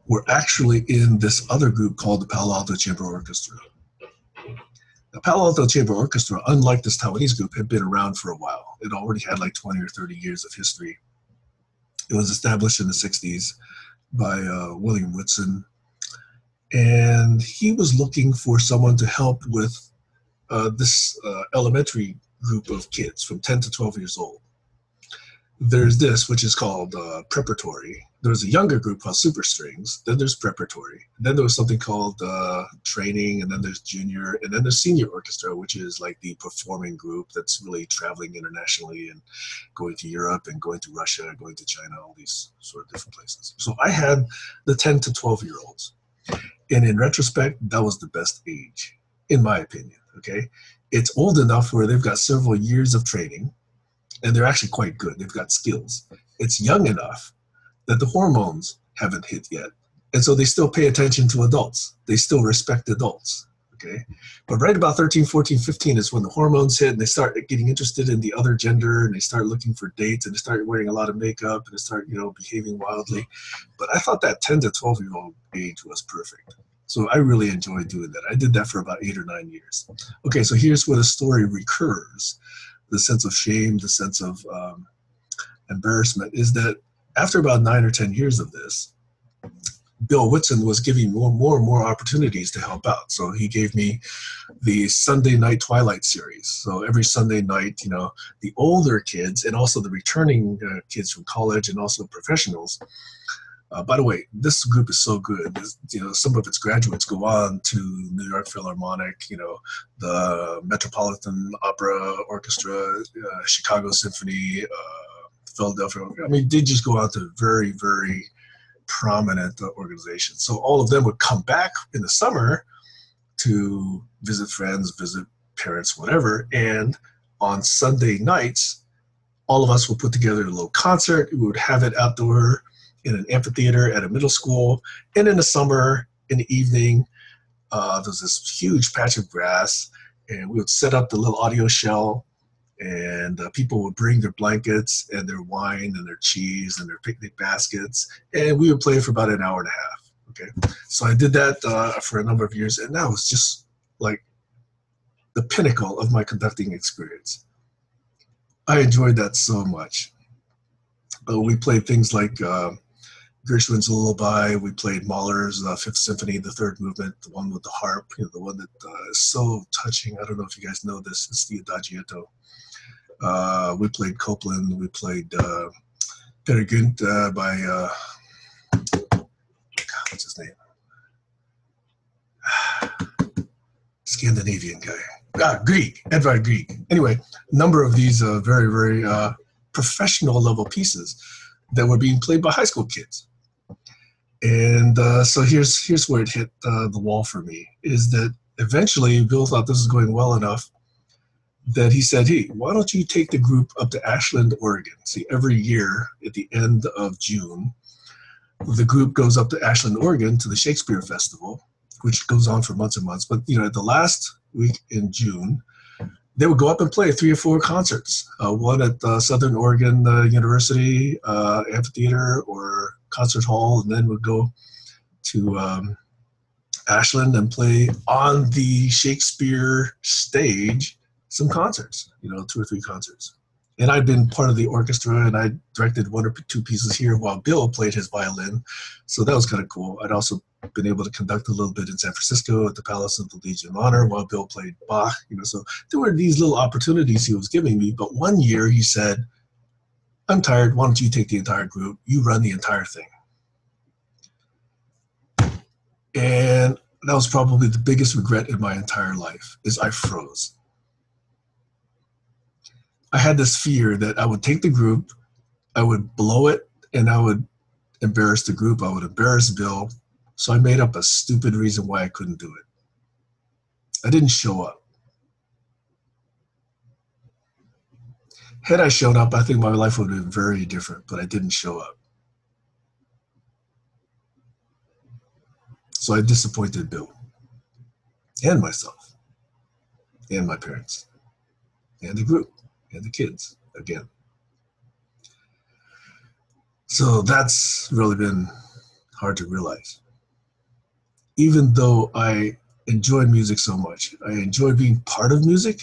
were actually in this other group called the Palo Alto Chamber Orchestra. The Palo Alto Chamber Orchestra, unlike this Taiwanese group, had been around for a while. It already had like 20 or 30 years of history. It was established in the 60s by William Whitson. And he was looking for someone to help with this elementary group of kids from 10 to 12 years old. There's this, which is called preparatory. There's a younger group called super strings. Then there's preparatory. Then there was something called training, and then there's junior, and then there's senior orchestra, which is like the performing group that's really traveling internationally and going to Europe and going to Russia, and going to China, all these sort of different places. So I had the 10 to 12-year-olds. And in retrospect, that was the best age, in my opinion, okay? It's old enough where they've got several years of training, and they're actually quite good. They've got skills. It's young enough that the hormones haven't hit yet. And so they still pay attention to adults. They still respect adults, okay? But right about 13, 14, 15 is when the hormones hit and they start getting interested in the other gender, and they start looking for dates, and they start wearing a lot of makeup, and they start, behaving wildly. But I thought that 10 to 12-year-old age was perfect. So I really enjoyed doing that. I did that for about 8 or 9 years. Okay, so here's where the story recurs. The sense of shame, the sense of embarrassment is that after about 9 or 10 years of this, Bill Whitson was giving more and more opportunities to help out. So he gave me the Sunday night Twilight series. So every Sunday night, the older kids and also the returning kids from college and also professionals. By the way, this group is so good. Some of its graduates go on to New York Philharmonic, the Metropolitan Opera Orchestra, Chicago Symphony, Philadelphia. I mean, they just go on to very, very prominent organizations. So all of them would come back in the summer to visit friends, visit parents, whatever. And on Sunday nights, all of us would put together a little concert. We would have it outdoor in an amphitheater at a middle school. And in the summer, in the evening, there's this huge patch of grass, and we would set up the little audio shell, And people would bring their blankets and their wine and their cheese and their picnic baskets, and we would play for about an hour and a half. Okay, so I did that for a number of years, and that was just like the pinnacle of my conducting experience. I enjoyed that so much. We played things like Gershwin's Lullaby. We played Mahler's Fifth Symphony, the third movement, the one with the harp, the one that is so touching. I don't know if you guys know this. It's the Adagietto. We played Copland. We played Peter Gynt by, what's his name? Scandinavian guy. Grieg, Edvard Grieg. Anyway, a number of these very, very professional level pieces that were being played by high school kids. And so here's where it hit the wall for me, is that eventually Bill thought this was going well enough that he said, hey, why don't you take the group up to Ashland, Oregon? See, every year at the end of June, the group goes up to Ashland, Oregon to the Shakespeare Festival, which goes on for months and months. But, at the last week in June, they would go up and play 3 or 4 concerts, one at Southern Oregon University Amphitheater or Concert Hall, and then would go to Ashland and play on the Shakespeare stage some concerts, 2 or 3 concerts. And I'd been part of the orchestra, and I directed 1 or 2 pieces here while Bill played his violin. So that was kind of cool. I'd also been able to conduct a little bit in San Francisco at the Palace of the Legion of Honor while Bill played Bach. So there were these little opportunities he was giving me. But one year he said, I'm tired. Why don't you take the entire group? You run the entire thing. And that was probably the biggest regret in my entire life, is I froze. I had this fear that I would take the group, I would blow it, and I would embarrass the group. I would embarrass Bill. So I made up a stupid reason why I couldn't do it. I didn't show up. Had I shown up, I think my life would have been very different, but I didn't show up. So I disappointed Bill and myself and my parents and the group and the kids again. So that's really been hard to realize. Even though I enjoy music so much, I enjoy being part of music,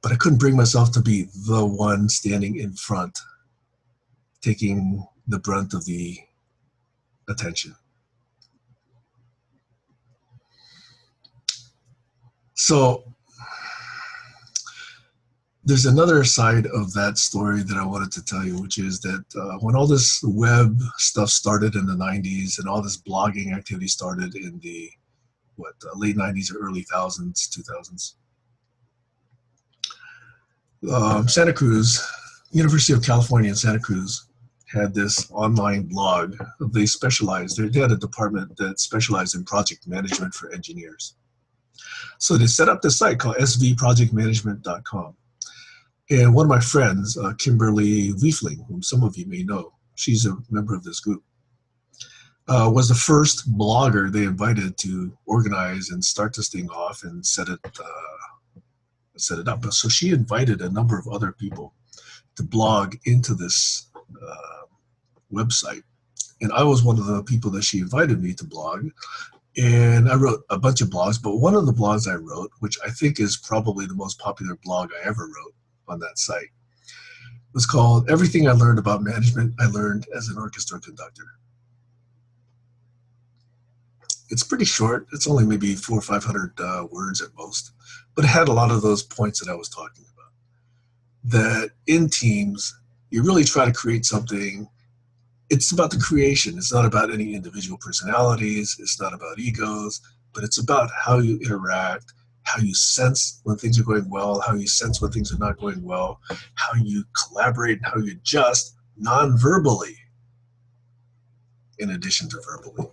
but I couldn't bring myself to be the one standing in front, taking the brunt of the attention. So there's another side of that story that I wanted to tell you, which is that when all this web stuff started in the 90s and all this blogging activity started in the late 90s or early 2000s, Santa Cruz, University of California in Santa Cruz, had this online blog. They had a department that specialized in project management for engineers. So they set up this site called svprojectmanagement.com. And one of my friends, Kimberly Wiefling, whom some of you may know, she's a member of this group, was the first blogger they invited to organize and start this thing off and set it up. So she invited a number of other people to blog into this website. And I was one of the people that she invited me to blog. And I wrote a bunch of blogs, but one of the blogs I wrote, which I think is probably the most popular blog I ever wrote on that site, was called Everything I Learned About Management I Learned as an Orchestra Conductor. It's pretty short. It's only maybe 400 or 500 words at most, but it had a lot of those points that I was talking about. That in teams, you really try to create something. It's about the creation. It's not about any individual personalities. It's not about egos, but it's about how you interact, how you sense when things are going well, how you sense when things are not going well, how you collaborate, how you adjust non-verbally in addition to verbally.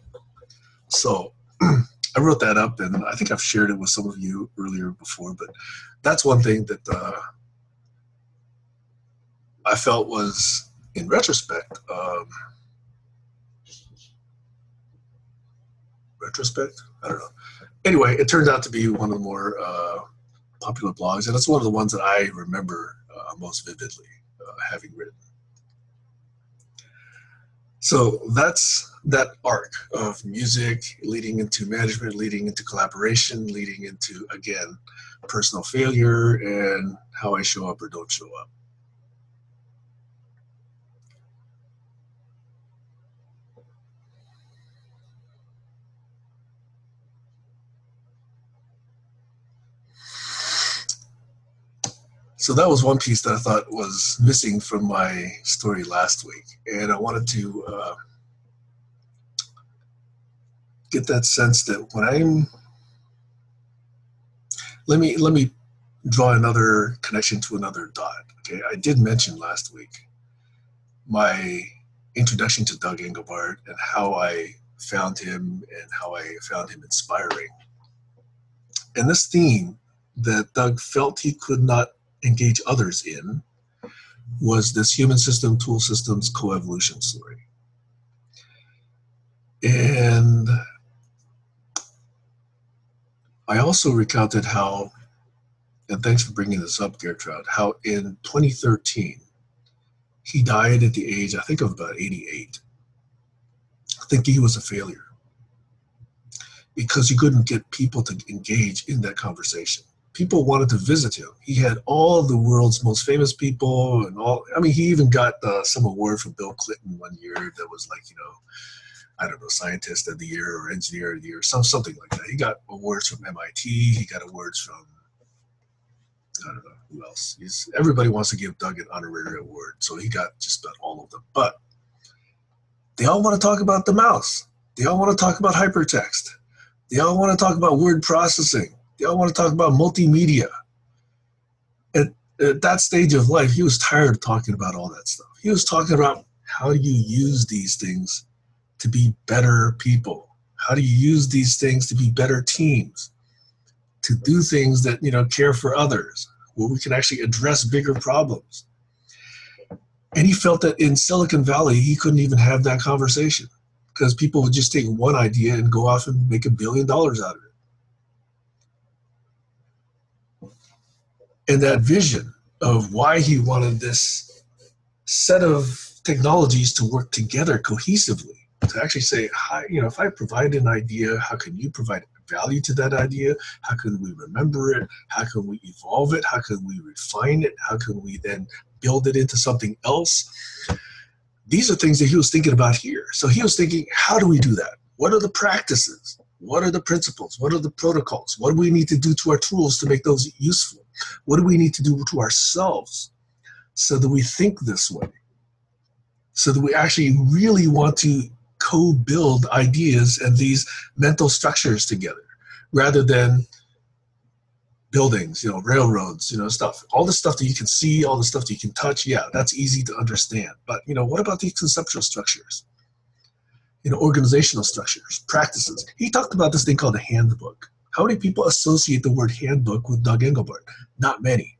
So I wrote that up, and I think I've shared it with some of you earlier before, but that's one thing that I felt was, in retrospect, I don't know. Anyway, it turned out to be one of the more popular blogs, and it's one of the ones that I remember most vividly having written. So that's that arc of music leading into management, leading into collaboration, leading into, again, personal failure and how I show up or don't show up. So that was one piece that I thought was missing from my story last week. And I wanted to get that sense that when I'm, let me draw another connection to another dot. Okay, I did mention last week my introduction to Doug Engelbart and how I found him and how I found him inspiring. And this theme that Doug felt he could not engage others in was this human system, tool systems, coevolution story. And I also recounted how, and thanks for bringing this up, Gertrude, how in 2013, he died at the age, I think, of about 88, thinking he was a failure because he couldn't get people to engage in that conversation. People wanted to visit him. He had all of the world's most famous people and all. I mean, he even got some award from Bill Clinton one year that was like, you know, I don't know, scientist of the year or engineer of the year, something like that. He got awards from MIT. He got awards from, I don't know who else. Everybody wants to give Doug an honorary award, so he got just about all of them. But they all want to talk about the mouse. They all want to talk about hypertext. They all want to talk about word processing. They all want to talk about multimedia. At that stage of life, he was tired of talking about all that stuff. He was talking about how do you use these things to be better people? How do you use these things to be better teams? To do things that, you know, care for others, where we can actually address bigger problems. And he felt that in Silicon Valley, he couldn't even have that conversation because people would just take one idea and go off and make $1 billion out of it. And that vision of why he wanted this set of technologies to work together cohesively, to actually say, hi, you know, if I provide an idea, how can you provide value to that idea? How can we remember it? How can we evolve it? How can we refine it? How can we then build it into something else? These are things that he was thinking about here. So he was thinking, how do we do that? What are the practices? What are the principles? What are the protocols? What do we need to do to our tools to make those useful? What do we need to do to ourselves so that we think this way? So that we actually really want to co-build ideas and these mental structures together rather than buildings, you know, railroads, you know, stuff. All the stuff that you can see, all the stuff that you can touch, yeah, that's easy to understand. But, you know, what about these conceptual structures? You know, organizational structures, practices. He talked about this thing called a handbook. How many people associate the word handbook with Doug Engelbart? Not many.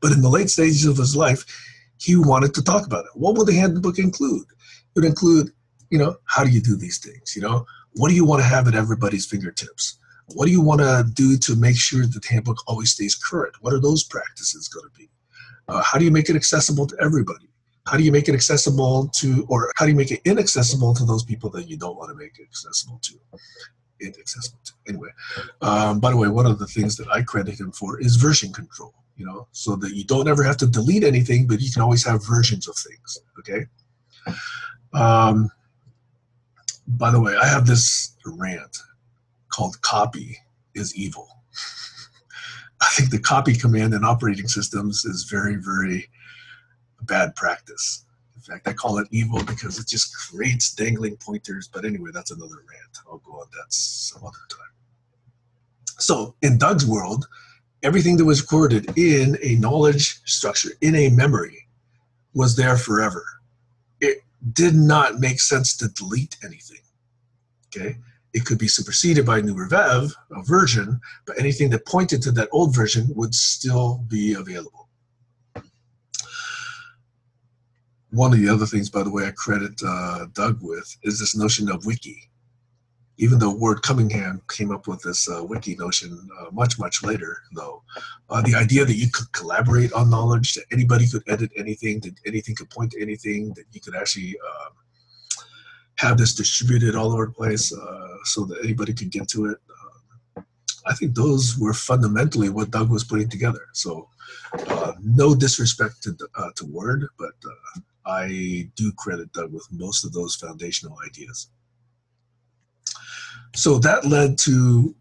But in the late stages of his life, he wanted to talk about it. What will the handbook include? It would include, you know, how do you do these things? You know, what do you want to have at everybody's fingertips? What do you want to do to make sure that the handbook always stays current? What are those practices going to be? How do you make it accessible to everybody? How do you make it accessible to, or how do you make it inaccessible to those people that you don't want to make it accessible to? Anyway, by the way, one of the things that I credit him for is version control, you know, so that you don't ever have to delete anything, but you can always have versions of things, okay? By the way, I have this rant called copy is evil. I think the copy command in operating systems is very, very bad practice. In fact, I call it evil because it just creates dangling pointers. But anyway, that's another rant. I'll go on that some other time. So in Doug's world, everything that was recorded in a knowledge structure, in a memory, was there forever. It did not make sense to delete anything, okay? It could be superseded by a newer version, but anything that pointed to that old version would still be available. One of the other things, by the way, I credit Doug with is this notion of wiki. even though Ward Cunningham came up with this wiki notion much, much later, though. The idea that you could collaborate on knowledge, that anybody could edit anything, that anything could point to anything, that you could actually have this distributed all over the place so that anybody could get to it. I think those were fundamentally what Doug was putting together. So no disrespect to Word, but I do credit Doug with most of those foundational ideas. So that led to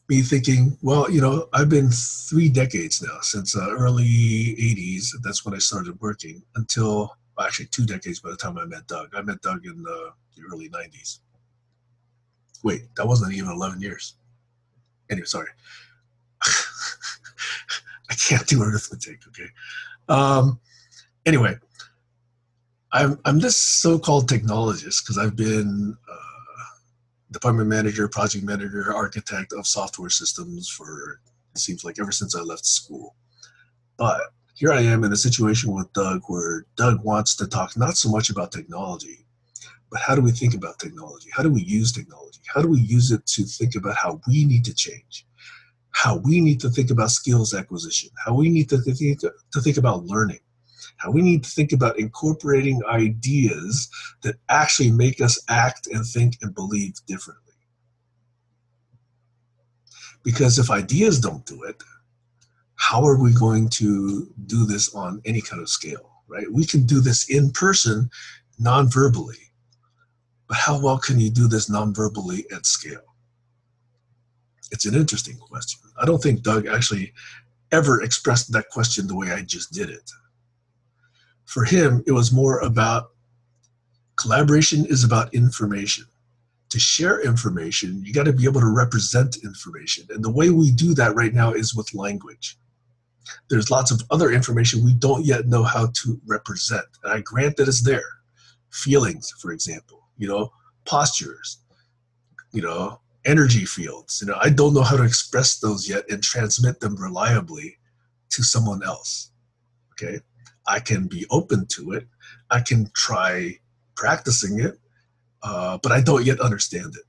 me thinking, well, you know, I've been 3 decades now, since early 80s. That's when I started working, until actually 2 decades by the time I met Doug. I met Doug in the early 90s. Wait, that wasn't even 11 years. Anyway, sorry. I can't do arithmetic, okay? Anyway, I'm this so-called technologist because I've been department manager, project manager, architect of software systems for, it seems like, ever since I left school. But here I am in a situation with Doug where Doug wants to talk not so much about technology, but how do we think about technology? How do we use technology? How do we use it to think about how we need to change? How we need to think about skills acquisition? How we need to think about learning? How we need to think about incorporating ideas that actually make us act and think and believe differently. Because if ideas don't do it, how are we going to do this on any kind of scale, right? We can do this in person, non-verbally, but how well can you do this non-verbally at scale? It's an interesting question. I don't think Doug actually ever expressed that question the way I just did it. For him, it was more about collaboration is about information. To share information, you got to be able to represent information. And the way we do that right now is with language. There's lots of other information we don't yet know how to represent. And I grant that it's there. Feelings, for example, you know, postures, you know, energy fields. You know, I don't know how to express those yet and transmit them reliably to someone else, okay? I can be open to it. I can try practicing it, but I don't yet understand it,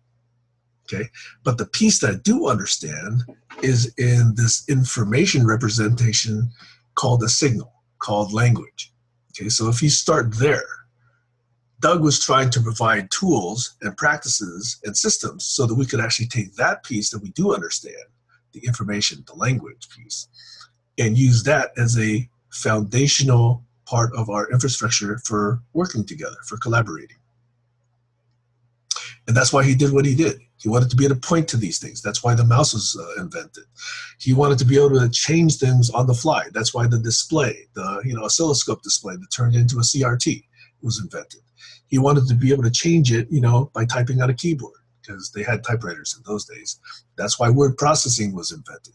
okay? But the piece that I do understand is in this information representation called a signal, called language, okay? So if you start there, Doug was trying to provide tools and practices and systems so that we could actually take that piece that we do understand, the information, the language piece, and use that as a foundational part of our infrastructure for working together, for collaborating. And that's why he did what he did. He wanted to be able to point to these things. That's why the mouse was invented. He wanted to be able to change things on the fly. That's why the display, the oscilloscope display that turned into a CRT was invented. He wanted to be able to change it, by typing on a keyboard, because they had typewriters in those days. That's why word processing was invented.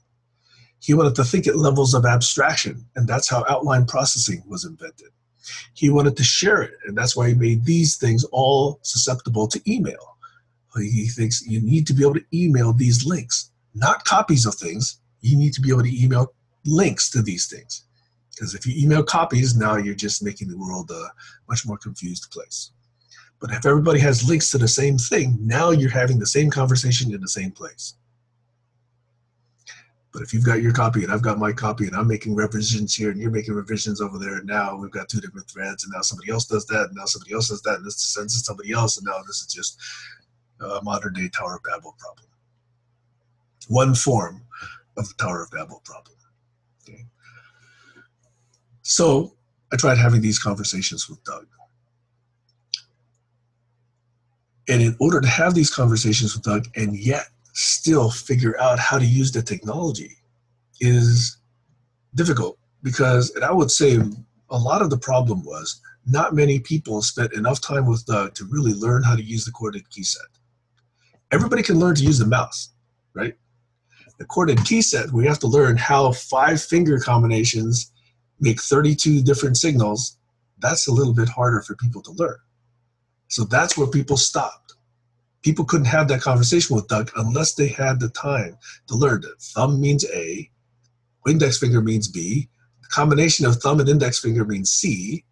He wanted to think at levels of abstraction, and that's how outline processing was invented. He wanted to share it, and that's why he made these things all susceptible to email. He thinks you need to be able to email these links, not copies of things. You need to be able to email links to these things. Because if you email copies, now you're just making the world a much more confused place. But if everybody has links to the same thing, now you're having the same conversation in the same place. But if you've got your copy and I've got my copy and I'm making revisions here and you're making revisions over there, and now we've got two different threads, and now somebody else does that, and now somebody else does that, and this sends to somebody else, and now this is just a modern-day Tower of Babel problem. One form of the Tower of Babel problem. Okay. So I tried having these conversations with Doug. And in order to have these conversations with Doug and yet still figure out how to use the technology is difficult, because, and I would say a lot of the problem was not many people spent enough time with Doug to really learn how to use the Quartet key set. Everybody can learn to use the mouse, right? The Quartet key set, we have to learn how 5 finger combinations make 32 different signals. That's a little bit harder for people to learn. So that's where people stopped. People couldn't have that conversation with Doug unless they had the time to learn that thumb means A, index finger means B, the combination of thumb and index finger means C,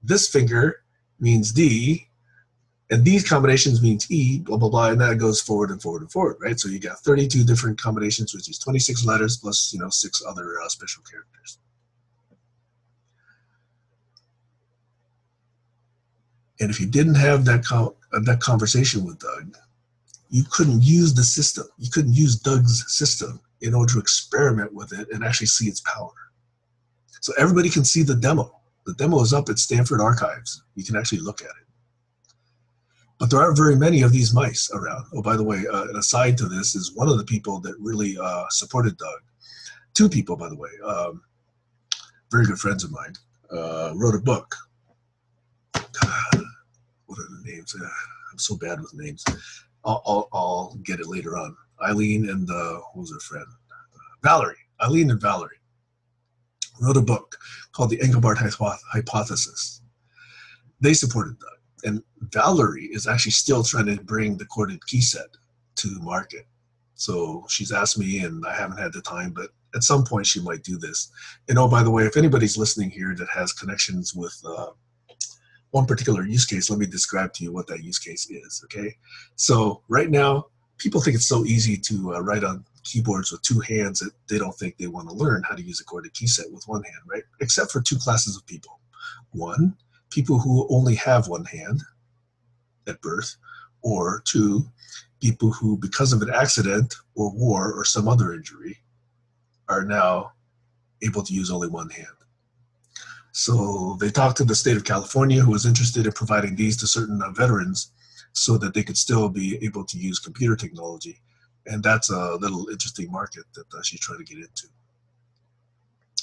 this finger means D, And these combinations means E, blah, blah, blah, and that goes forward and forward and forward, right? So you got 32 different combinations, which is 26 letters plus, 6 other special characters. And if you didn't have that conversation with Doug, you couldn't use the system. You couldn't use Doug's system in order to experiment with it and actually see its power. So everybody can see the demo. The demo is up at Stanford Archives. You can actually look at it. But there aren't very many of these mice around. Oh, by the way, an aside to this is one of the people that really supported Doug. 2 people, by the way, very good friends of mine, wrote a book. God, what are the names? I'm so bad with names. I'll get it later on. Eileen and what was her friend? Valerie. Eileen and Valerie wrote a book called The Engelbart Hypothesis. They supported Doug. And Valerie is actually still trying to bring the chorded key set to market. So she's asked me, and I haven't had the time, but at some point she might do this. And oh, by the way, if anybody's listening here that has connections with one particular use case, let me describe to you what that use case is, okay? So right now, people think it's so easy to write on keyboards with 2 hands that they don't think they want to learn how to use a chorded key set with 1 hand, right? Except for 2 classes of people. 1, people who only have 1 hand at birth, or 2, people who, because of an accident or war or some other injury, are now able to use only 1 hand. So they talked to the state of California, who was interested in providing these to certain veterans so that they could still be able to use computer technology. And that's a little interesting market that she's trying to get into.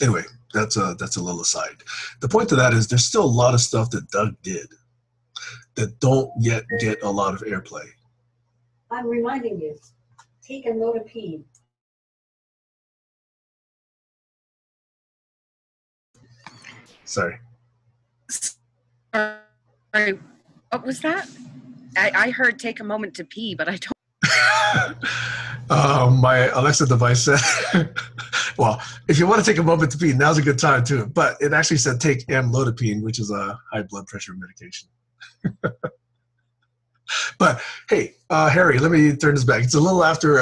Anyway, that's a little aside. The point to that is there's still a lot of stuff that Doug did that don't yet get a lot of airplay. I'm reminding you, take a note of P. Sorry. Sorry, what was that? I heard take a moment to pee, but I don't. My Alexa device said, well, if you want to take a moment to pee, now's a good time too. But it actually said take amlodipine, which is a high blood pressure medication. But hey, Harry, let me turn this back. It's a little after,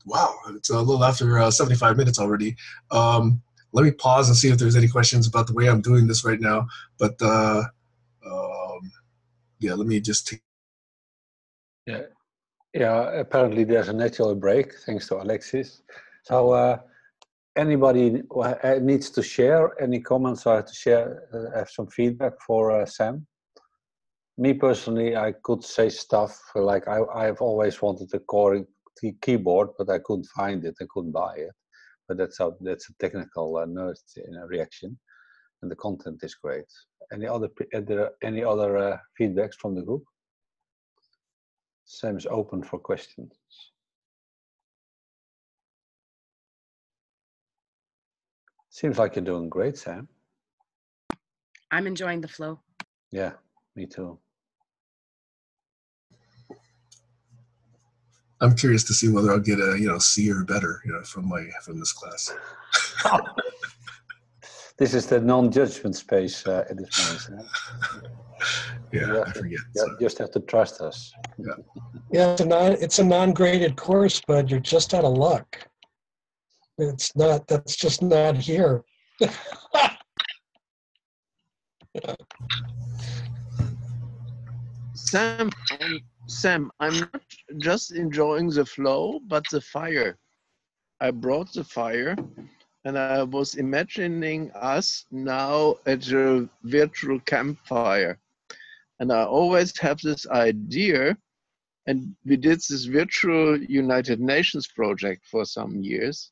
wow, it's a little after 75 minutes already. Let me pause and see if there's any questions about the way I'm doing this right now. But yeah, let me just take. Yeah, apparently there's a natural break, thanks to Alexis. So anybody needs to share, any comments or to share, have some feedback for Sam? Me personally, I could say stuff like I've always wanted a keyboard, but I couldn't find it, I couldn't buy it. But that's a technical nerd reaction, and the content is great. Any other feedbacks from the group? Sam is open for questions. Seems like you're doing great, Sam. I'm enjoying the flow. Yeah, me too. I'm curious to see whether I'll get a C or better, from this class. This is the non-judgment space at this point, Sam. Yeah, I forget. You just have to trust us. Yeah. Yeah, it's a non-graded course, but you're just out of luck. It's not. That's just not here. Sam, I'm not just enjoying the flow, but the fire. I brought the fire, and I was imagining us now at a virtual campfire. And I always have this idea, and we did this virtual United Nations project for some years.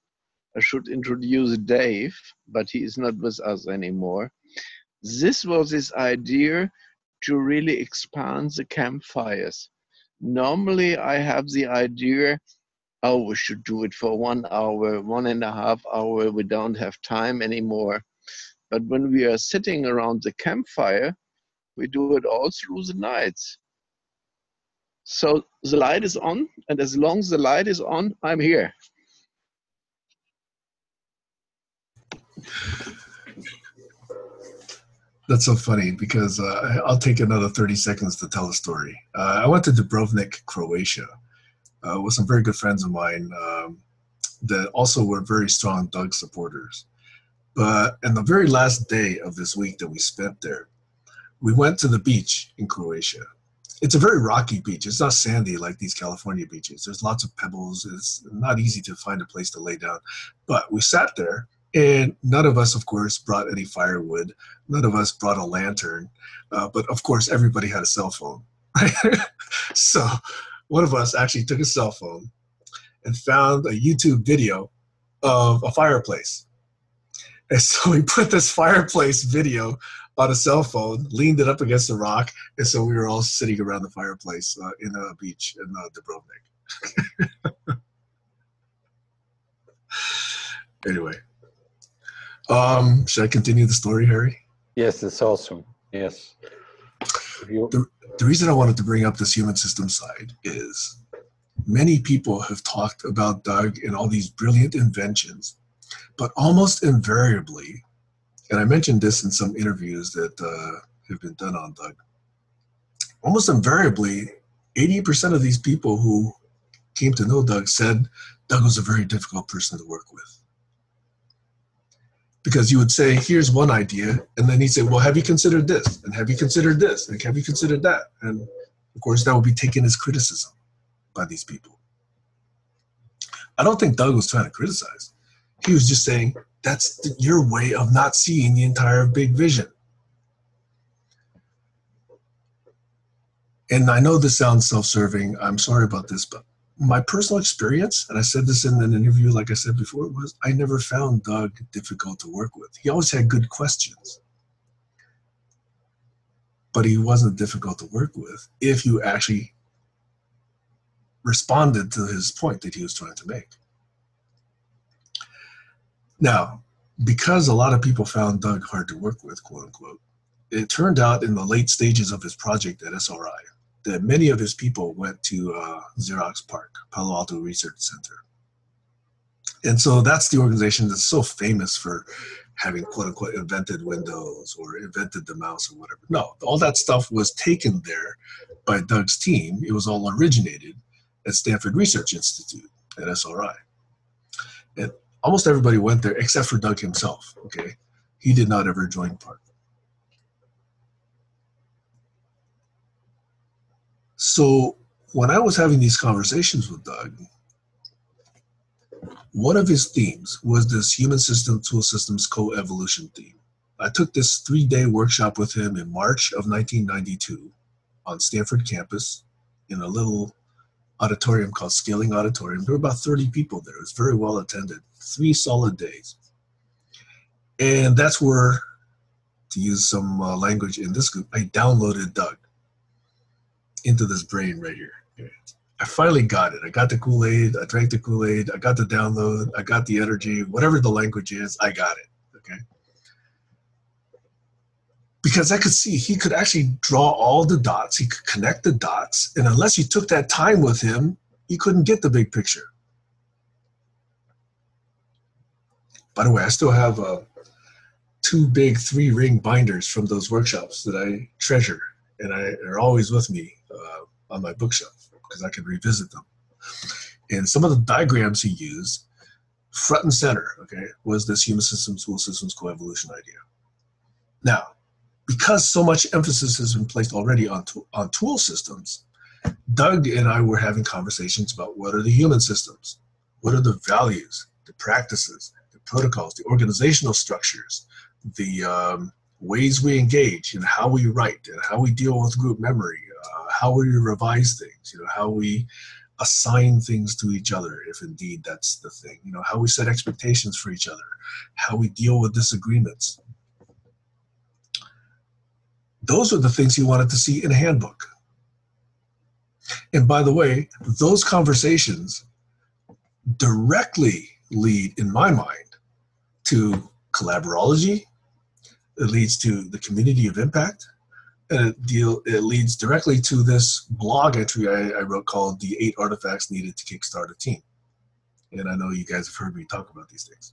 I should introduce Dave, but he is not with us anymore. This was this idea to really expand the campfires. Normally I have the idea, oh, we should do it for 1 hour, 1.5 hours, we don't have time anymore. But when we are sitting around the campfire, we do it all through the nights. So the light is on, and as long as the light is on, I'm here. That's so funny because I'll take another 30 seconds to tell a story. I went to Dubrovnik, Croatia, with some very good friends of mine that also were very strong Doug supporters. But in the very last day of this week that we spent there, we went to the beach in Croatia. It's a very rocky beach. It's not sandy like these California beaches. There's lots of pebbles. It's not easy to find a place to lay down. But we sat there, and none of us, of course, brought any firewood. None of us brought a lantern. But, of course, everybody had a cell phone. So one of us actually took a cell phone and found a YouTube video of a fireplace. And so we put this fireplace video on a cell phone, leaned it up against the rock, and so we were all sitting around the fireplace in a beach in Dubrovnik. Anyway, should I continue the story, Harry? Yes, it's awesome. Yes. The reason I wanted to bring up this human system side is many people have talked about Doug and all these brilliant inventions, but almost invariably, and I mentioned this in some interviews that have been done on Doug, almost invariably, 80% of these people who came to know Doug said Doug was a very difficult person to work with. Because you would say, here's one idea, and then he'd say, well, have you considered this? And have you considered this? And have you considered that? And of course, that would be taken as criticism by these people. I don't think Doug was trying to criticize. He was just saying, that's your way of not seeing the entire big vision. And I know this sounds self-serving. I'm sorry about this, but my personal experience, and I said this in an interview, like I said before, was I never found Doug difficult to work with. He always had good questions. But he wasn't difficult to work with if you actually responded to his point that he was trying to make. Now, because a lot of people found Doug hard to work with, quote unquote, it turned out in the late stages of his project at SRI that many of his people went to Xerox PARC, Palo Alto Research Center. And so that's the organization that's so famous for having, quote unquote, invented Windows or invented the mouse or whatever. No, all that stuff was taken there by Doug's team. It was all originated at Stanford Research Institute at SRI. And almost everybody went there except for Doug himself, okay? He did not ever join PARC. So when I was having these conversations with Doug, one of his themes was this human system tool systems co-evolution theme. I took this 3-day workshop with him in March of 1992 on Stanford campus in a little auditorium called Scaling Auditorium. There were about 30 people there. It was very well attended, 3 solid days. And that's where, to use some language in this group, I downloaded Doug into this brain right here. Okay. I finally got it. I got the Kool-Aid, I drank the Kool-Aid, I got the download, I got the energy, whatever the language is, I got it, okay? Because I could see he could actually draw all the dots, he could connect the dots, and unless you took that time with him, you couldn't get the big picture. By the way, I still have 2 big 3-ring binders from those workshops that I treasure, and are always with me on my bookshelf because I can revisit them. And some of the diagrams he used, front and center, okay, was this human systems, tool systems, coevolution idea. Now, because so much emphasis has been placed already on tool systems, Doug and I were having conversations about what are the human systems, what are the values, the practices, the protocols, the organizational structures, the ways we engage, and how we write, and how we deal with group memory, how we revise things, how we assign things to each other, if indeed that's the thing, how we set expectations for each other, how we deal with disagreements. Those are the things he wanted to see in a handbook. And by the way, those conversations directly lead, in my mind, to collaborology. It leads to the community of impact, and it leads directly to this blog entry I wrote called The 8 Artifacts Needed to Kickstart a Team. And I know you guys have heard me talk about these things.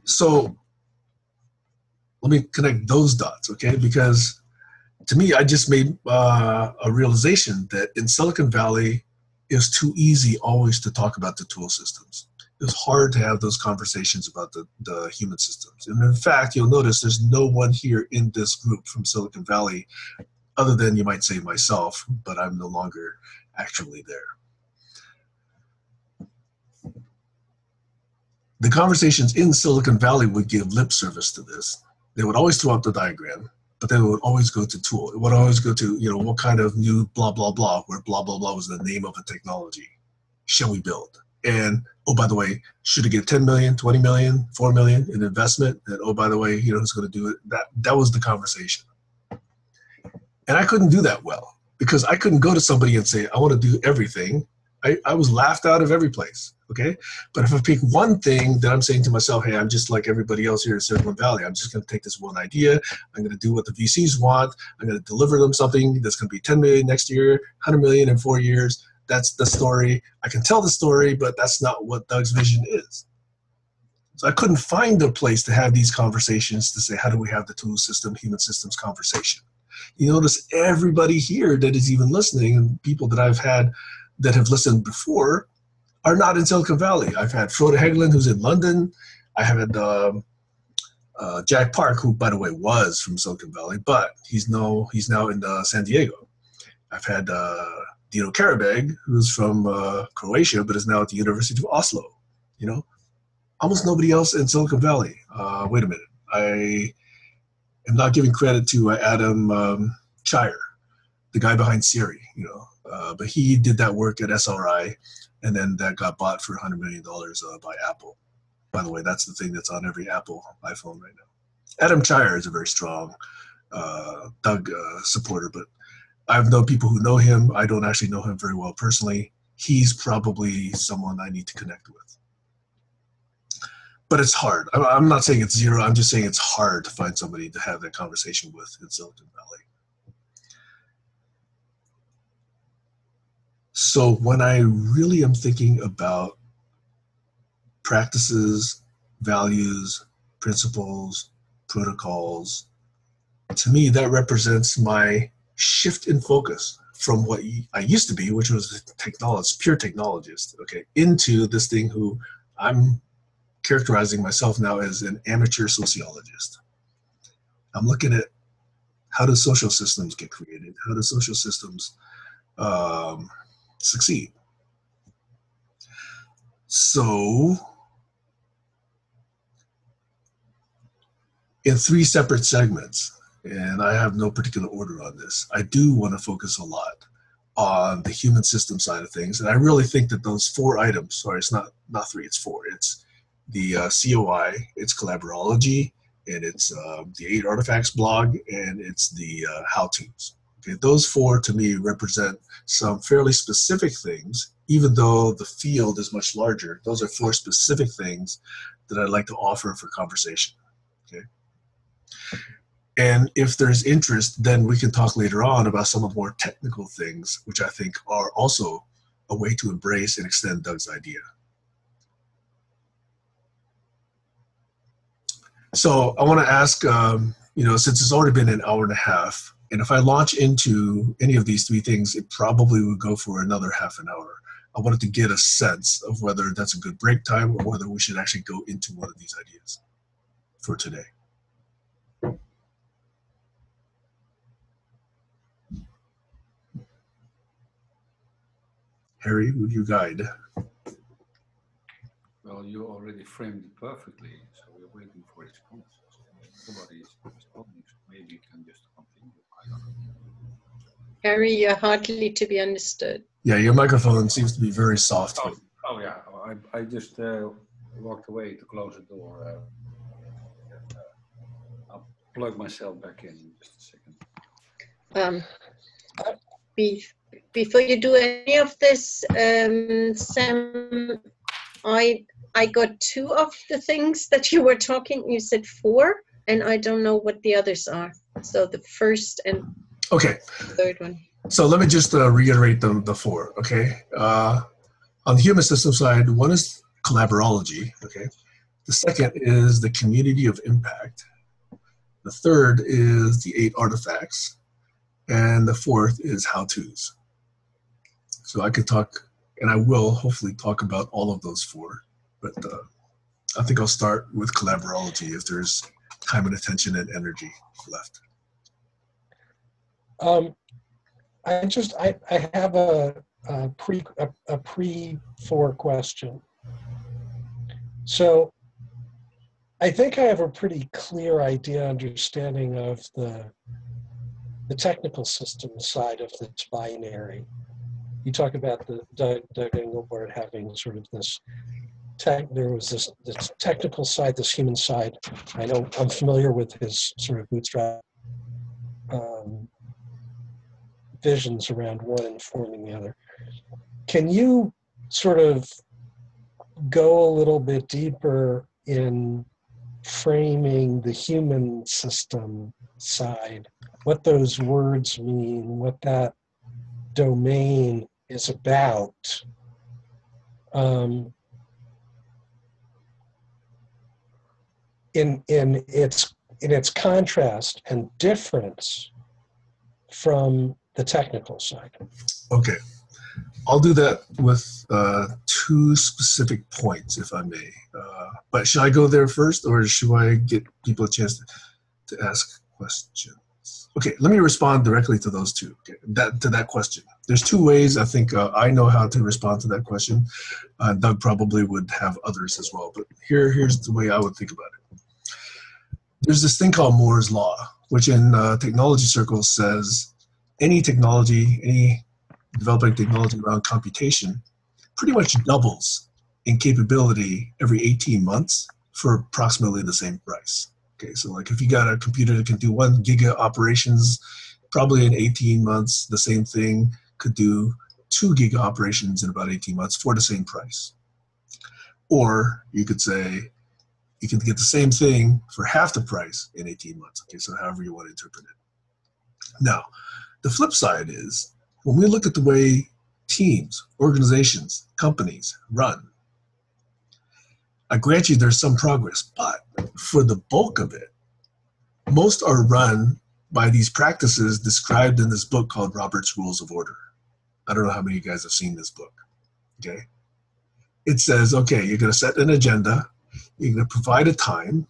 So let me connect those dots, okay? Because to me, I just made a realization that in Silicon Valley, it was too easy always to talk about the tool systems. It was hard to have those conversations about the human systems. And in fact, you'll notice there's no one here in this group from Silicon Valley, other than you might say myself, but I'm no longer actually there. The conversations in Silicon Valley would give lip service to this. They would always throw out the diagram, but then it would always go to tool. It would always go to, you know, what kind of new blah, blah, blah, where blah, blah, blah was the name of a technology. Shall we build? And, oh, by the way, should it get 10 million, 20 million, 4 million in investment? And, oh, by the way, you know, who's going to do it? That was the conversation. And I couldn't do that well because I couldn't go to somebody and say, I want to do everything. I was laughed out of every place, okay? But if I pick one thing that I'm saying to myself, hey, I'm just like everybody else here in Silicon Valley. I'm just going to take this one idea. I'm going to do what the VCs want. I'm going to deliver them something that's going to be 10 million next year, 100 million in 4 years. That's the story. I can tell the story, but that's not what Doug's vision is. So I couldn't find a place to have these conversations to say, how do we have the tool system, human systems conversation? You notice everybody here that is even listening, and people that I've had that have listened before are not in Silicon Valley. I've had Frode Hagelin, who's in London. I have had Jack Park, who, by the way, was from Silicon Valley, but he's now in San Diego. I've had Dino Karabeg, who's from Croatia, but is now at the University of Oslo. You know, almost nobody else in Silicon Valley. Wait a minute. I am not giving credit to Adam Chire, the guy behind Siri, you know. But he did that work at SRI, and then that got bought for $100 million by Apple. By the way, that's the thing that's on every Apple iPhone right now. Adam Chire is a very strong Doug supporter, but I've known people who know him. I don't actually know him very well personally. He's probably someone I need to connect with. But it's hard. I'm not saying it's zero. I'm just saying it's hard to find somebody to have that conversation with in Silicon Valley. So when I really am thinking about practices, values, principles, protocols, to me that represents my shift in focus from what I used to be, which was a technologist, pure technologist, okay, into this thing who I'm characterizing myself now as an amateur sociologist. I'm looking at how do social systems get created? How do social systems succeed? So in 3 separate segments, and I have no particular order on this, I do want to focus a lot on the human system side of things. And I really think that those 4 items, sorry, it's not 3, it's 4. It's the COI, it's collaborology, and it's the 8 Artifacts blog, and it's the how-tos. Okay, those 4 to me represent some fairly specific things, even though the field is much larger. Those are 4 specific things that I'd like to offer for conversation. Okay. And if there's interest, then we can talk later on about some of the more technical things, which I think are also a way to embrace and extend Doug's idea. So I want to ask, you know, since it's already been an hour and a half, and if I launch into any of these 3 things, it probably would go for another half an hour. I wanted to get a sense of whether that's a good break time or whether we should actually go into one of these ideas for today. Harry, would you guide? Well, you already framed it perfectly, so we're waiting for response. Nobody is responding, so maybe you can just continue. I don't know. Harry, you're hardly to be understood. Yeah, your microphone seems to be very soft. Oh yeah, I just walked away to close the door. I'll plug myself back in just a second. Before you do any of this, Sam, I got 2 of the things that you were talking. You said 4, and I don't know what the others are. So the first and okay, third one. So let me just reiterate the 4. Okay, on the human system side, one is collaborology. Okay, the second is the community of impact. The third is the 8 artifacts. And the fourth is how-tos. So I could talk, and I will hopefully talk about all of those 4. But I think I'll start with collaborology if there's time and attention and energy left. I have a pre-4 question. So I think I have a pretty clear understanding of the technical system side of this binary. You talk about the Doug Engelbart having sort of this there was this technical side, this human side. I know I'm familiar with his sort of bootstrap visions around one informing the other. Can you sort of go a little bit deeper in framing the human system side, what those words mean, what that domain is about? In its contrast and difference from the technical side. Okay, I'll do that with 2 specific points, if I may. But should I go there first, or should I get people a chance to ask questions? Okay, let me respond directly to those 2. Okay, to that question. There's 2 ways I think I know how to respond to that question. Doug probably would have others as well, but here's the way I would think about it. There's this thing called Moore's Law, which in technology circles says any technology, any developing technology around computation pretty much doubles in capability every 18 months for approximately the same price. Okay, so like if you got a computer that can do 1 giga operations, probably in 18 months, the same thing could do 2 giga operations in about 18 months for the same price. Or you could say, you can get the same thing for half the price in 18 months. Okay, so however you want to interpret it. Now, the flip side is, when we look at the way teams, organizations, companies run, I grant you there's some progress, but for the bulk of it, most are run by these practices described in this book called Robert's Rules of Order. I don't know how many of you guys have seen this book, okay? It says, okay, you're gonna set an agenda, you're gonna provide a time,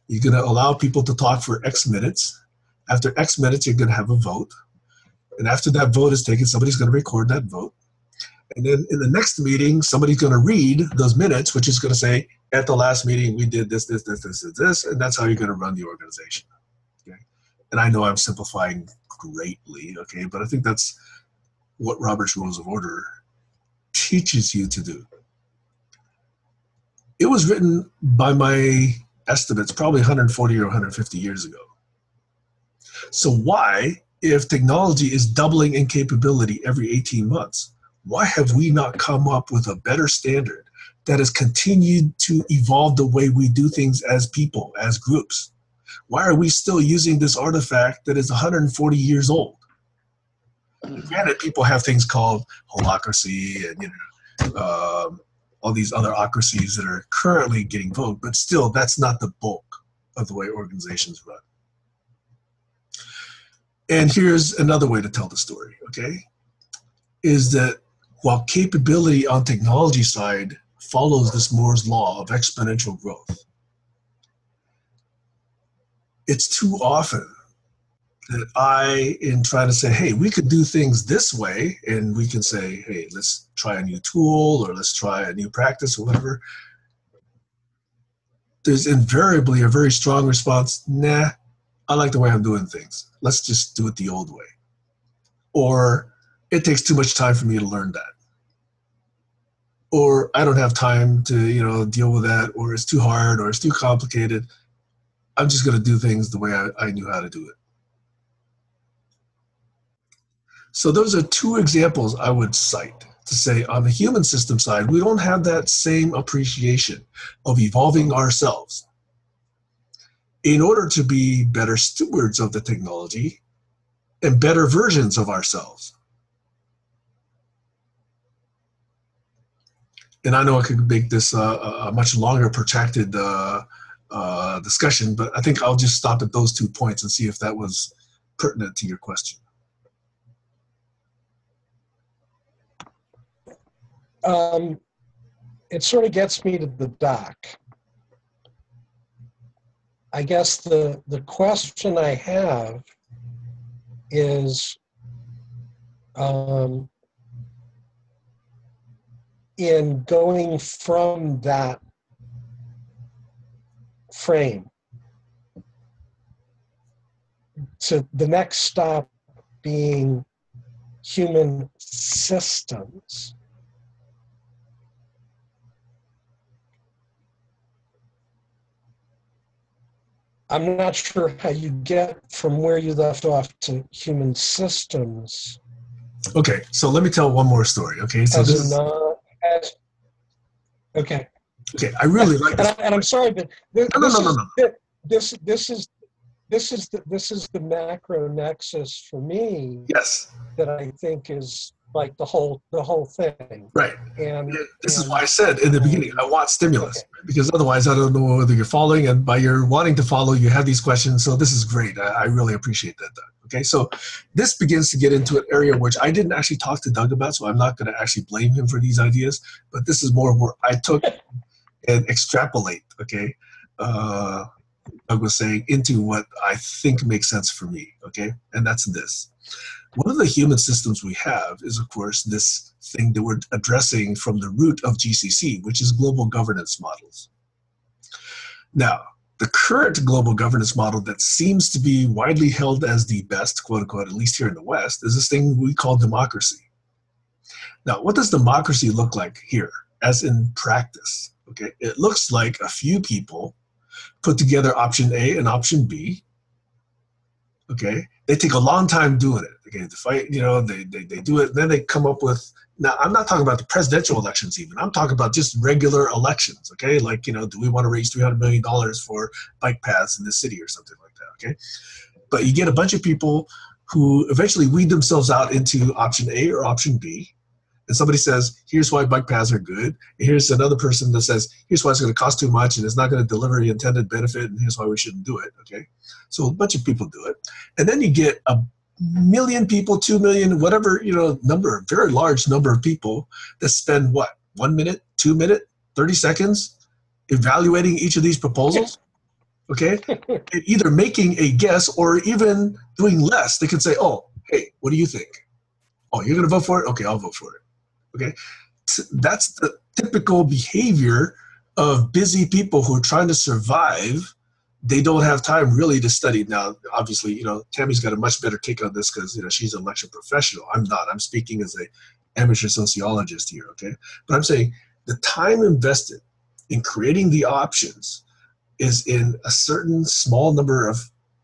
you're gonna allow people to talk for X minutes. After X minutes, you're gonna have a vote. And after that vote is taken, somebody's gonna record that vote. And then in the next meeting, somebody's gonna read those minutes, which is gonna say, at the last meeting, we did this, this, this, this, this, this, and that's how you're gonna run the organization, okay? And I know I'm simplifying greatly, okay? But I think that's what Robert's Rules of Order teaches you to do. It was written, by my estimates, probably 140 or 150 years ago. So why, if technology is doubling in capability every 18 months, why have we not come up with a better standard that has continued to evolve the way we do things as people, as groups? Why are we still using this artifact that is 140 years old? Granted, people have things called holacracy and all these other ocracies that are currently getting voted, but still, that's not the bulk of the way organizations run. And here's another way to tell the story, okay? Is that while capability on technology side follows this Moore's law of exponential growth, it's too often that I, in trying to say, hey, we could do things this way, and we can say, hey, let's try a new tool, or let's try a new practice, or whatever. There's invariably a very strong response, nah, I like the way I'm doing things. Let's just do it the old way. Or it takes too much time for me to learn that. Or I don't have time to, deal with that, or it's too hard, or it's too complicated. I'm just going to do things the way I knew how to do it. So those are 2 examples I would cite to say on the human system side, we don't have that same appreciation of evolving ourselves in order to be better stewards of the technology and better versions of ourselves. And I know I could make this a much longer, protracted discussion, but I think I'll just stop at those 2 points and see if that was pertinent to your question. It sort of gets me to the dock. I guess the question I have is, in going from that frame to the next stop being human systems, I'm not sure how you get from where you left off to human systems. Okay, so let me tell one more story. Okay, so okay. Okay, I really like this. And I'm sorry, but this is the macro nexus for me. Yes. That I think is like the whole thing. Right. And this is why I said in the beginning, I want stimulus, okay. Because otherwise I don't know whether you're following, and by your wanting to follow, you have these questions. So this is great. I really appreciate that, Doug. Okay, so this begins to get into an area which I didn't actually talk to Doug about, so I'm not going to actually blame him for these ideas, but this is more where I took and extrapolate, okay, Doug was saying, into what I think makes sense for me, okay, and that's this. One of the human systems we have is, of course, this thing that we're addressing from the root of GCC, which is global governance models. Now, the current global governance model that seems to be widely held as the best, quote unquote, at least here in the West, is this thing we call democracy. Now, what does democracy look like here, as in practice? Okay, it looks like a few people put together option A and option B. Okay, they take a long time doing it. Okay, the fight, you know, they do it, then they come up with. Now, I'm not talking about the presidential elections even. I'm talking about just regular elections, okay? Like, you know, do we want to raise $300 million for bike paths in the city or something like that, okay? But you get a bunch of people who eventually weed themselves out into option A or option B. And somebody says, here's why bike paths are good. And here's another person that says, here's why it's going to cost too much and it's not going to deliver the intended benefit, and here's why we shouldn't do it, okay? So a bunch of people do it. And then you get a million people, 2 million, whatever, you know, number, very large number of people that spend what, 1 minute, 2 minutes, 30 seconds evaluating each of these proposals, okay? Either making a guess or even doing less. They can say, oh, hey, what do you think? Oh, you're going to vote for it? Okay, I'll vote for it, okay? That's the typical behavior of busy people who are trying to survive. They don't have time really to study. Now, obviously, you know, Tammy's got a much better take on this because, you know, she's an election professional. I'm not. I'm speaking as an amateur sociologist here, okay? But I'm saying the time invested in creating the options is in a certain small number of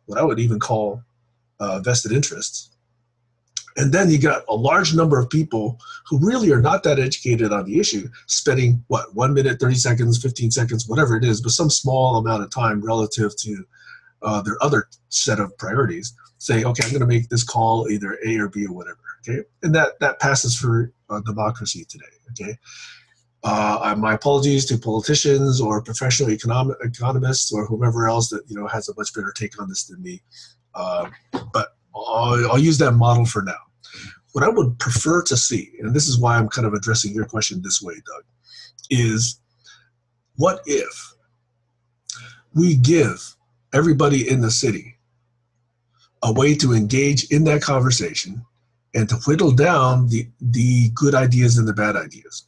what I would even call vested interests. And then you got a large number of people who really are not that educated on the issue, spending, what, 1 minute, 30 seconds, 15 seconds, whatever it is, but some small amount of time relative to their other set of priorities, say, okay, I'm going to make this call either A or B or whatever, okay? And that passes for democracy today, okay? My apologies to politicians or professional economists or whomever else that, you know, has a much better take on this than me, but I'll use that model for now. What I would prefer to see, and this is why I'm kind of addressing your question this way, Doug, is what if we give everybody in the city a way to engage in that conversation and to whittle down the good ideas and the bad ideas?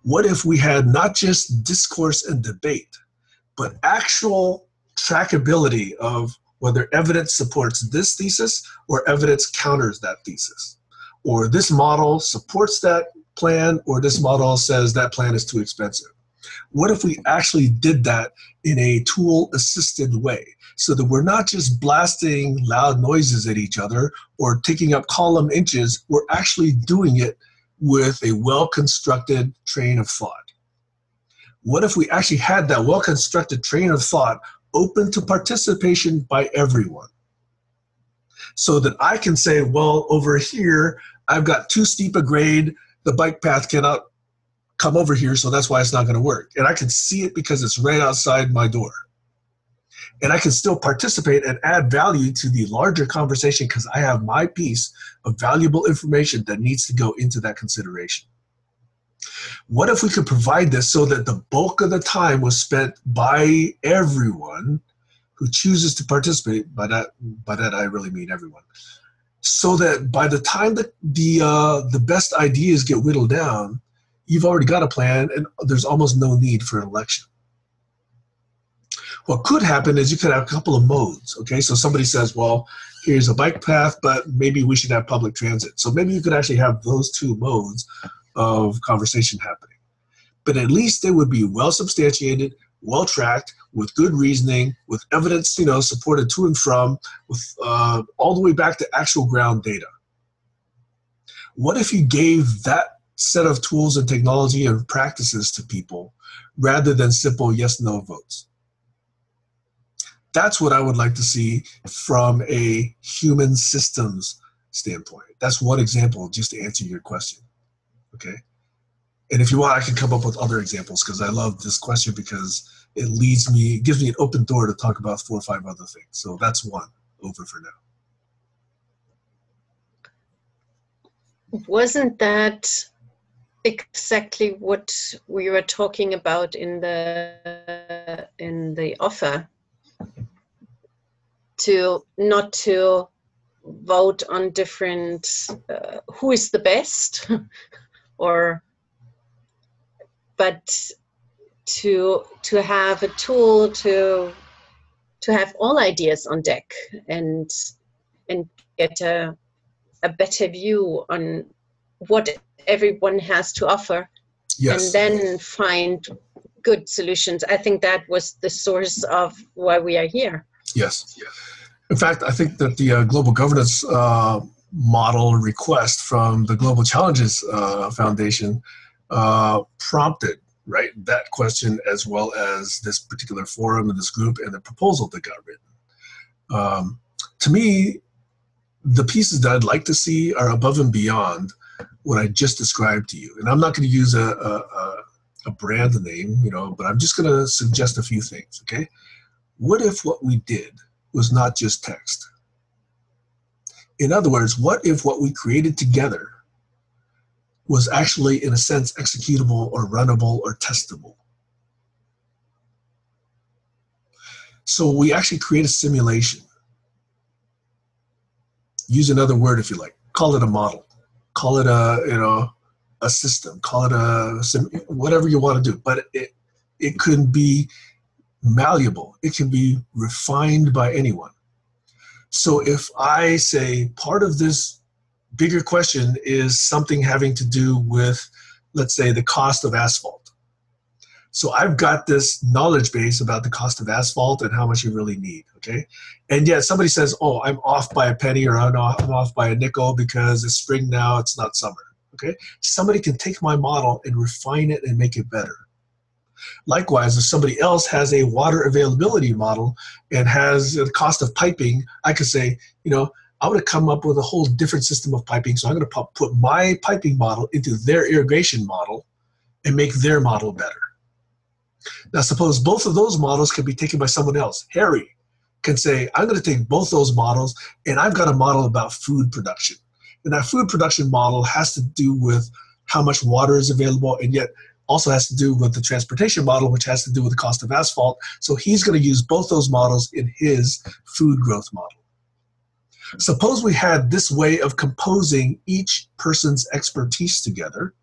What if we had not just discourse and debate, but actual trackability of whether evidence supports this thesis or evidence counters that thesis? Or this model supports that plan, or this model says that plan is too expensive. What if we actually did that in a tool-assisted way so that we're not just blasting loud noises at each other or taking up column inches, we're actually doing it with a well-constructed train of thought? What if we actually had that well-constructed train of thought open to participation by everyone? So that I can say, well, over here, I've got too steep a grade, the bike path cannot come over here, so that's why it's not going to work. And I can see it because it's right outside my door. And I can still participate and add value to the larger conversation because I have my piece of valuable information that needs to go into that consideration. What if we could provide this so that the bulk of the time was spent by everyone who chooses to participate? By that I really mean everyone. So that by the time that the best ideas get whittled down, you've already got a plan and there's almost no need for an election. What could happen is you could have a couple of modes, okay? So somebody says, well, here's a bike path, but maybe we should have public transit. So maybe you could actually have those two modes of conversation happening. But at least they would be well substantiated, well tracked, with good reasoning, with evidence, supported to and from, with all the way back to actual ground data. What if you gave that set of tools and technology and practices to people rather than simple yes/no votes? That's what I would like to see from a human systems standpoint. That's one example, just to answer your question, okay? And if you want, I can come up with other examples because I love this question because it gives me an open door to talk about 4 or 5 other things. So that's one over for now. Wasn't that exactly what we were talking about in the offer? Not to vote on different who is the best, but to have a tool to have all ideas on deck and get a better view on what everyone has to offer. Yes. And then find good solutions. I think that was the source of why we are here. Yes. In fact, I think that the global governance model request from the Global Challenges Foundation prompted, right, that question as well as this particular forum and this group and the proposal that got written. To me, the pieces that I'd like to see are above and beyond what I just described to you. And I'm not going to use a brand name, but I'm just going to suggest a few things, okay? What if what we did was not just text? In other words, what if what we created together was actually, in a sense, executable or runnable or testable? So we actually create a simulation. Use another word if you like. Call it a model. Call it a system. Call it whatever you want to do. But it could be malleable. It can be refined by anyone. So if I say part of this bigger question is something having to do with, let's say, the cost of asphalt. So I've got this knowledge base about the cost of asphalt and how much you really need, okay? And yet somebody says, oh, I'm off by a penny or I'm off by a nickel because it's spring now, it's not summer, okay? Somebody can take my model and refine it and make it better. Likewise, if somebody else has a water availability model and has the cost of piping, I could say, I'm going to come up with a whole different system of piping. So I'm going to put my piping model into their irrigation model and make their model better. Now, suppose both of those models can be taken by someone else. Harry can say, I'm going to take both those models, and I've got a model about food production. And that food production model has to do with how much water is available, and yet also has to do with the transportation model, which has to do with the cost of asphalt. So he's going to use both those models in his food growth model. Suppose we had this way of composing each person's expertise together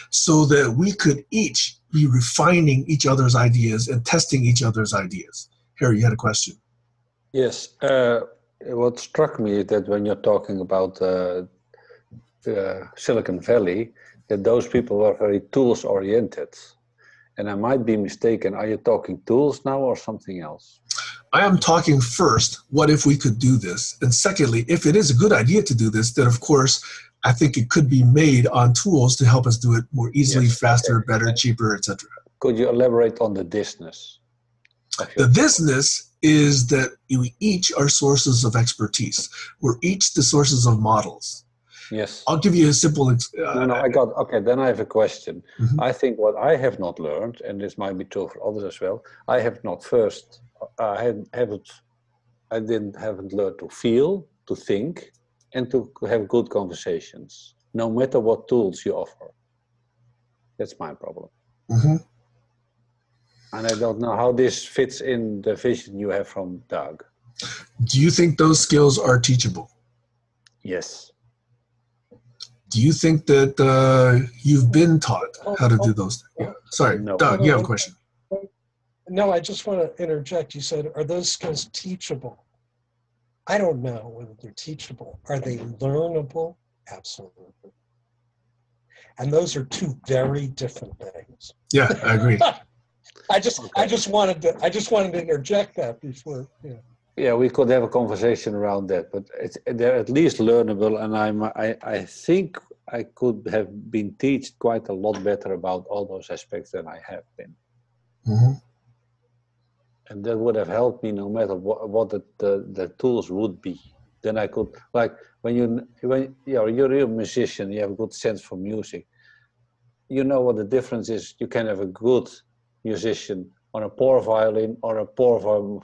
so that we could each be refining each other's ideas and testing each other's ideas. Harry, you had a question. Yes. What struck me is that when you're talking about Silicon Valley, that those people were very tools oriented. And I might be mistaken. Are you talking tools now or something else? I am talking first, what if we could do this? And secondly, if it is a good idea to do this, then of course, I think it could be made on tools to help us do it more easily, yes, faster, better, cheaper, etc. Could you elaborate on the business? The business is that we each are sources of expertise. We're each the sources of models. Yes. I'll give you a simple... okay, then I have a question. Mm-hmm. I think what I have not learned, and this might be true for others as well, I have not first haven't learned to feel, to think, and to have good conversations, no matter what tools you offer. That's my problem. Mm-hmm. And I don't know how this fits in the vision you have from Doug. Do you think those skills are teachable? Yes. Do you think that you've been taught how to do those things? Yeah. Sorry, No. Doug, you have a question. No, I just want to interject. You said, are those skills teachable? I don't know whether they're teachable. Are they learnable? Absolutely. And those are two very different things. Yeah, I agree. I just wanted to interject that before. Yeah. Yeah, we could have a conversation around that, but they're at least learnable, and I think I could have been taught quite a lot better about all those aspects than I have been. Mm-hmm. And that would have helped me no matter what the tools would be. Then I could, like, when you're a musician, you have a good sense for music. You know what the difference is. You can have a good musician on a poor violin, or a poor violin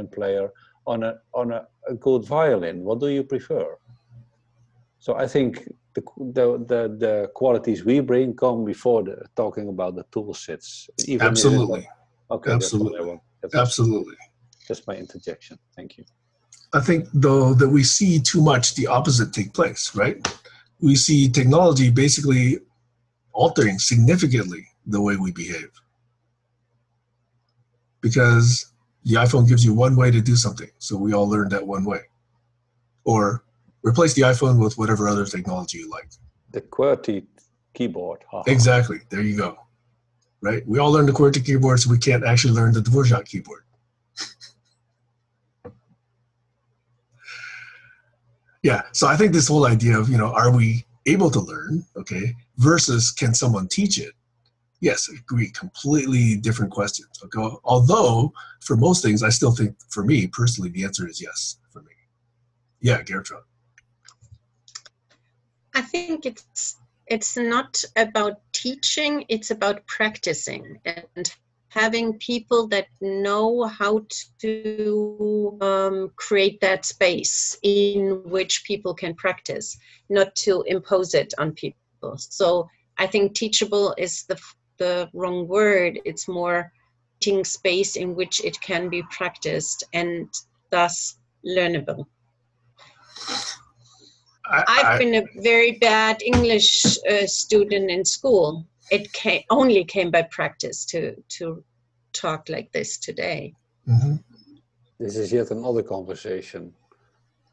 player on a good violin. What do you prefer? So I think the qualities we bring come before talking about the tool sets. Absolutely. Okay, absolutely. That's what I want. Absolutely. That's my interjection. Thank you. I think, though, that we see too much the opposite take place, right? We see technology basically altering significantly the way we behave. Because the iPhone gives you one way to do something, so we all learn that one way. Or replace the iPhone with whatever other technology you like. The QWERTY keyboard. Exactly. There you go. Right? We all learn the QWERTY keyboard, so we can't actually learn the Dvorak keyboard. Yeah. So I think this whole idea of, are we able to learn, okay, versus can someone teach it? Yes, I agree. Completely different questions. Okay? Although, for most things, I still think, for me personally, the answer is yes for me. Yeah, Gertrude. I think it's not about teaching, it's about practicing and having people that know how to create that space in which people can practice, not to impose it on people. So I think teachable is the wrong word. It's more teaching space in which it can be practiced and thus learnable. I've been a very bad English student in school. It only came by practice to talk like this today. Mm-hmm. This is yet another conversation.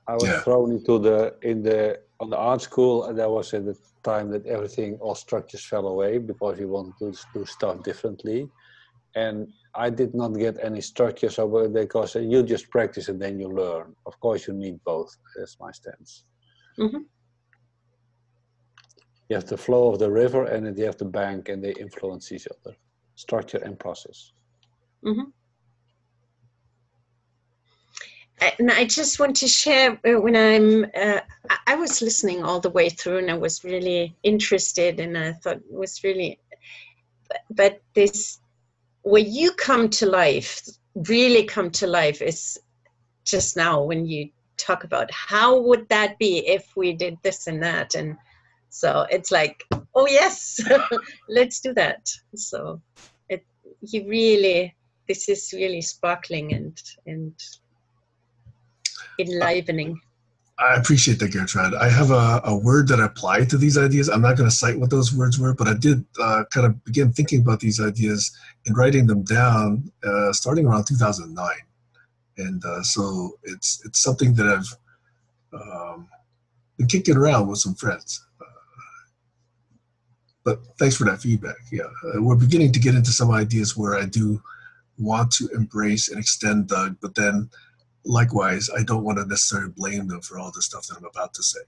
I was thrown on the art school, and that was at the time that all structures fell away because we wanted to do stuff differently. And I did not get any structure, so they say you just practice and then you learn. Of course, you need both. That's my stance. Mm-hmm. You have the flow of the river, and then you have the bank, and they influence each other. Structure and process. Mm-hmm. And I just want to share when I was listening all the way through, and I was really interested, and I thought it was really, but this, where you come to life, really come to life, is just now when you talk about how would that be if we did this and that, and so it's like, oh yes, let's do that. So this is really sparkling and enlivening. I appreciate that, Gertrude. I have a word that applied to these ideas. I'm not going to cite what those words were, but I did kind of begin thinking about these ideas and writing them down starting around 2009. And so it's something that I've been kicking around with some friends. But thanks for that feedback. Yeah, we're beginning to get into some ideas where I do want to embrace and extend Doug, but then likewise, I don't want to necessarily blame them for all the stuff that I'm about to say.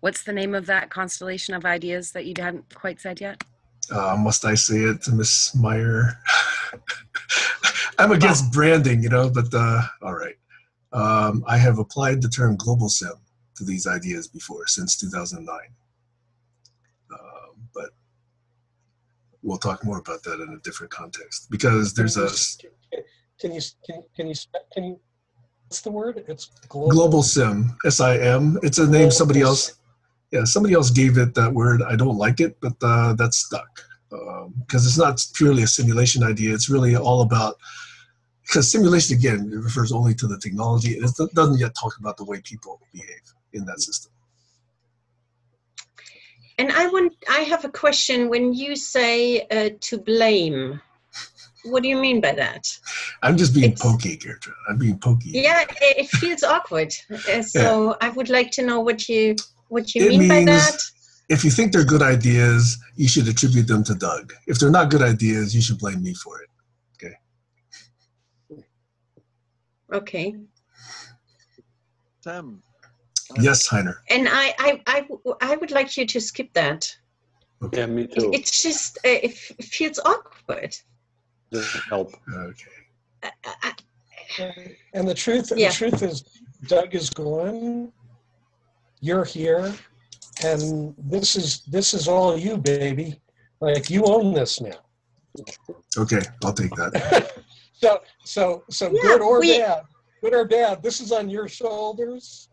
What's the name of that constellation of ideas that you hadn't quite said yet? Must I say it, Miss Meyer? I'm against branding, but all right. I have applied the term global sim to these ideas before since 2009. But we'll talk more about that in a different context because there's Can you what's the word? It's Global SIM, SIM. It's a name somebody else. Yeah, somebody else gave it that word. I don't like it, but that's stuck because it's not purely a simulation idea. It's really all about, because simulation, again, it refers only to the technology. It doesn't yet talk about the way people behave in that system. And I have a question. When you say to blame, what do you mean by that? I'm just being pokey, Gertrude. I'm being pokey. Yeah, it feels awkward. So yeah. I would like to know what you it mean by means, that. If you think they're good ideas, you should attribute them to Doug. If they're not good ideas, you should blame me for it. Okay. Okay. Sam. Yes, Heiner. And I would like you to skip that. Okay. Yeah, me too. It's just it feels awkward. Doesn't help. Okay. And the truth is, Doug is gone. You're here, and this is all you, baby. Like, you own this now. Okay, I'll take that. So Yeah, good or bad, this is on your shoulders.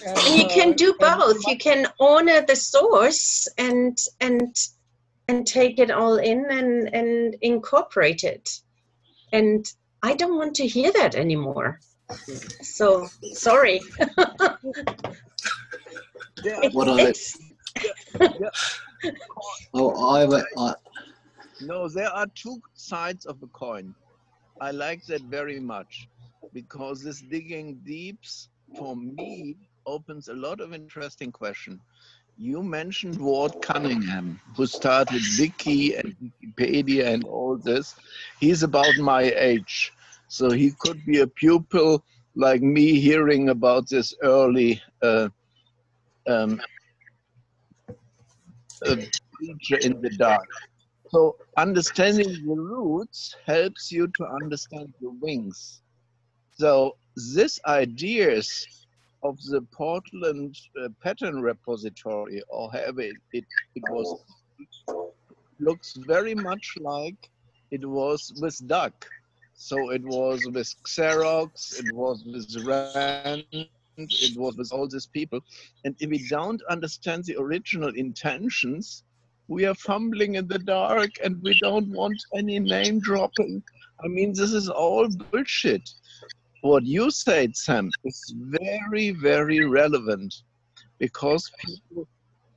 And you can do both. You can honor the source and take it all in and incorporate it. And I don't want to hear that anymore. So sorry. No, there are two sides of the coin. I like that very much, because this digging deeps, for me, opens a lot of interesting questions. You mentioned Ward Cunningham, who started Wiki and Wikipedia and all this. He's about my age. So he could be a pupil like me, hearing about this early creature in the dark. So understanding the roots helps you to understand the wings. So this ideas of the Portland pattern repository, or however it was, looks very much like it was with Doug. So it was with Xerox, it was with Rand, it was with all these people. And if we don't understand the original intentions, we are fumbling in the dark and we don't want any name dropping. I mean, this is all bullshit. What you said, Sam, is very, very relevant, because people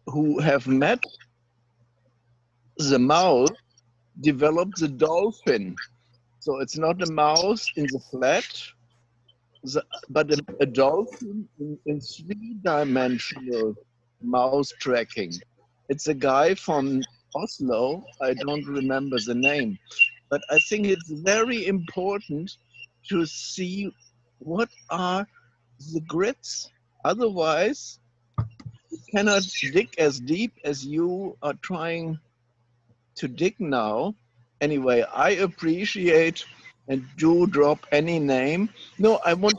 who have met the mouse develop the dolphin. So it's not a mouse in the flat, but a dolphin in three-dimensional mouse tracking. It's a guy from Oslo, I don't remember the name, but I think it's very important to see what are the grids. Otherwise, you cannot dig as deep as you are trying to dig now. Anyway, I appreciate, and do drop any name. No, I want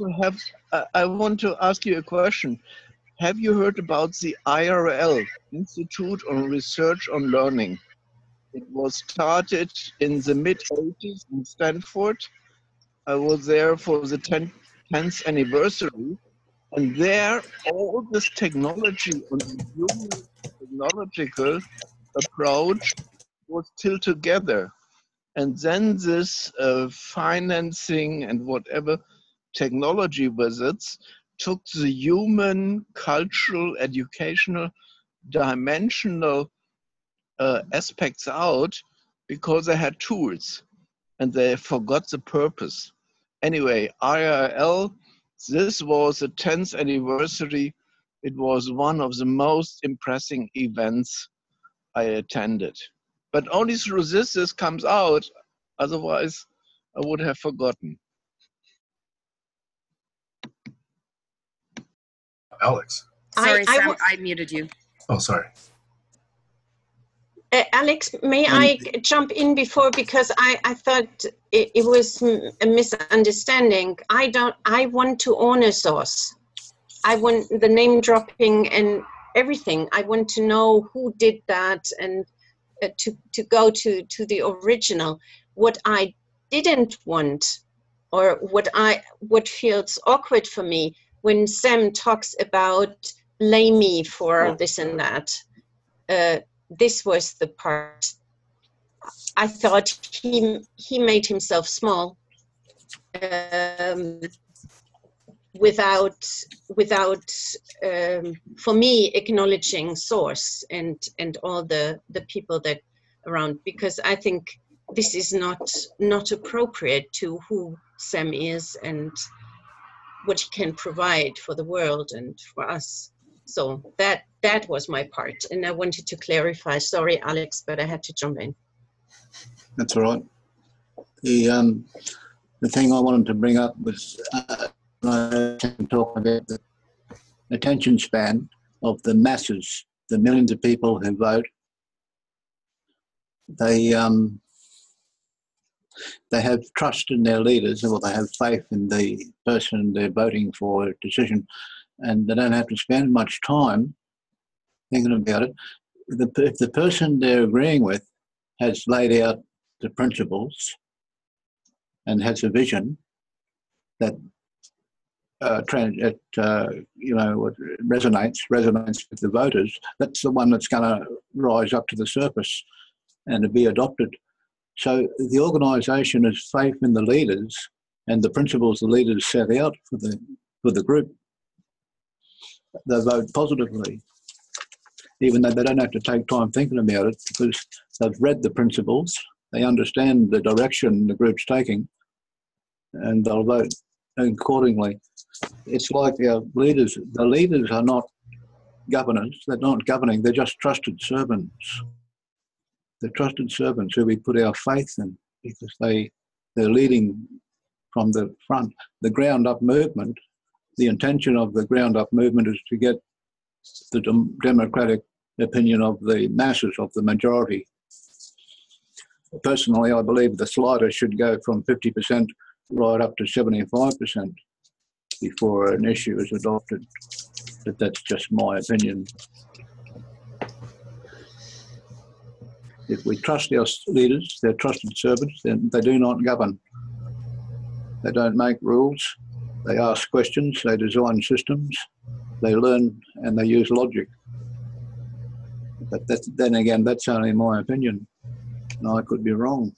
to ask you a question. Have you heard about the IRL, Institute on Research on Learning? It was started in the mid-80s in Stanford. I was there for the 10th anniversary. And there, all this technology on the human technological approach was still together. And then this financing and whatever technology visits took the human, cultural, educational, dimensional aspects out, because they had tools and they forgot the purpose. Anyway, IRL, this was the 10th anniversary. It was one of the most impressive events I attended. But only through this comes out, otherwise I would have forgotten. Alex. Sorry, Sam, I muted you. Oh, sorry. Alex, may I jump in before, because I thought it was a misunderstanding. I want to honor source. I want the name dropping and everything. I want to know who did that, and to go to the original. What I didn't want, or what feels awkward for me when Sam talks about blame me for this and that. This was the part. I thought he made himself small, without for me acknowledging source and all the people that around, because I think this is not appropriate to who Sam is and what he can provide for the world and for us. So that was my part, and I wanted to clarify. Sorry, Alex, but I had to jump in. That's all right. The thing I wanted to bring up was talk about the attention span of the masses, the millions of people who vote. They have trust in their leaders, or they have faith in the person they're voting for a decision, and they don't have to spend much time thinking about it. If the person they're agreeing with has laid out the principles and has a vision that resonates with the voters, that's the one that's going to rise up to the surface and to be adopted. So the organisation has faith in the leaders and the principles the leaders set out for the group. They vote positively, even though they don't have to take time thinking about it, because they've read the principles, they understand the direction the group's taking, and they'll vote accordingly. It's like our leaders. The leaders are not governors. They're not governing. They're just trusted servants. They're trusted servants who we put our faith in, because they're leading from the front. The ground-up movement, the intention of the ground-up movement is to get the democratic opinion of the masses, of the majority. Personally, I believe the slider should go from 50% right up to 75% before an issue is adopted. But that's just my opinion. If we trust our leaders, they're trusted servants, then they do not govern. They don't make rules. They ask questions, they design systems, they learn, and they use logic. But then again, that's only my opinion, and I could be wrong.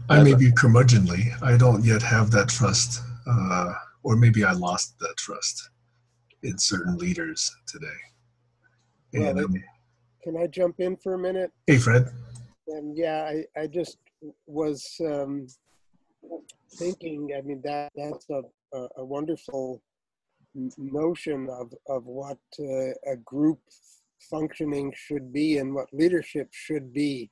I may be curmudgeonly. I don't yet have that trust, or maybe I lost that trust in certain leaders today. Well, And, can I jump in for a minute? hey, Fred. Yeah, I just was thinking, I mean, that's a wonderful notion of what a group functioning should be and what leadership should be.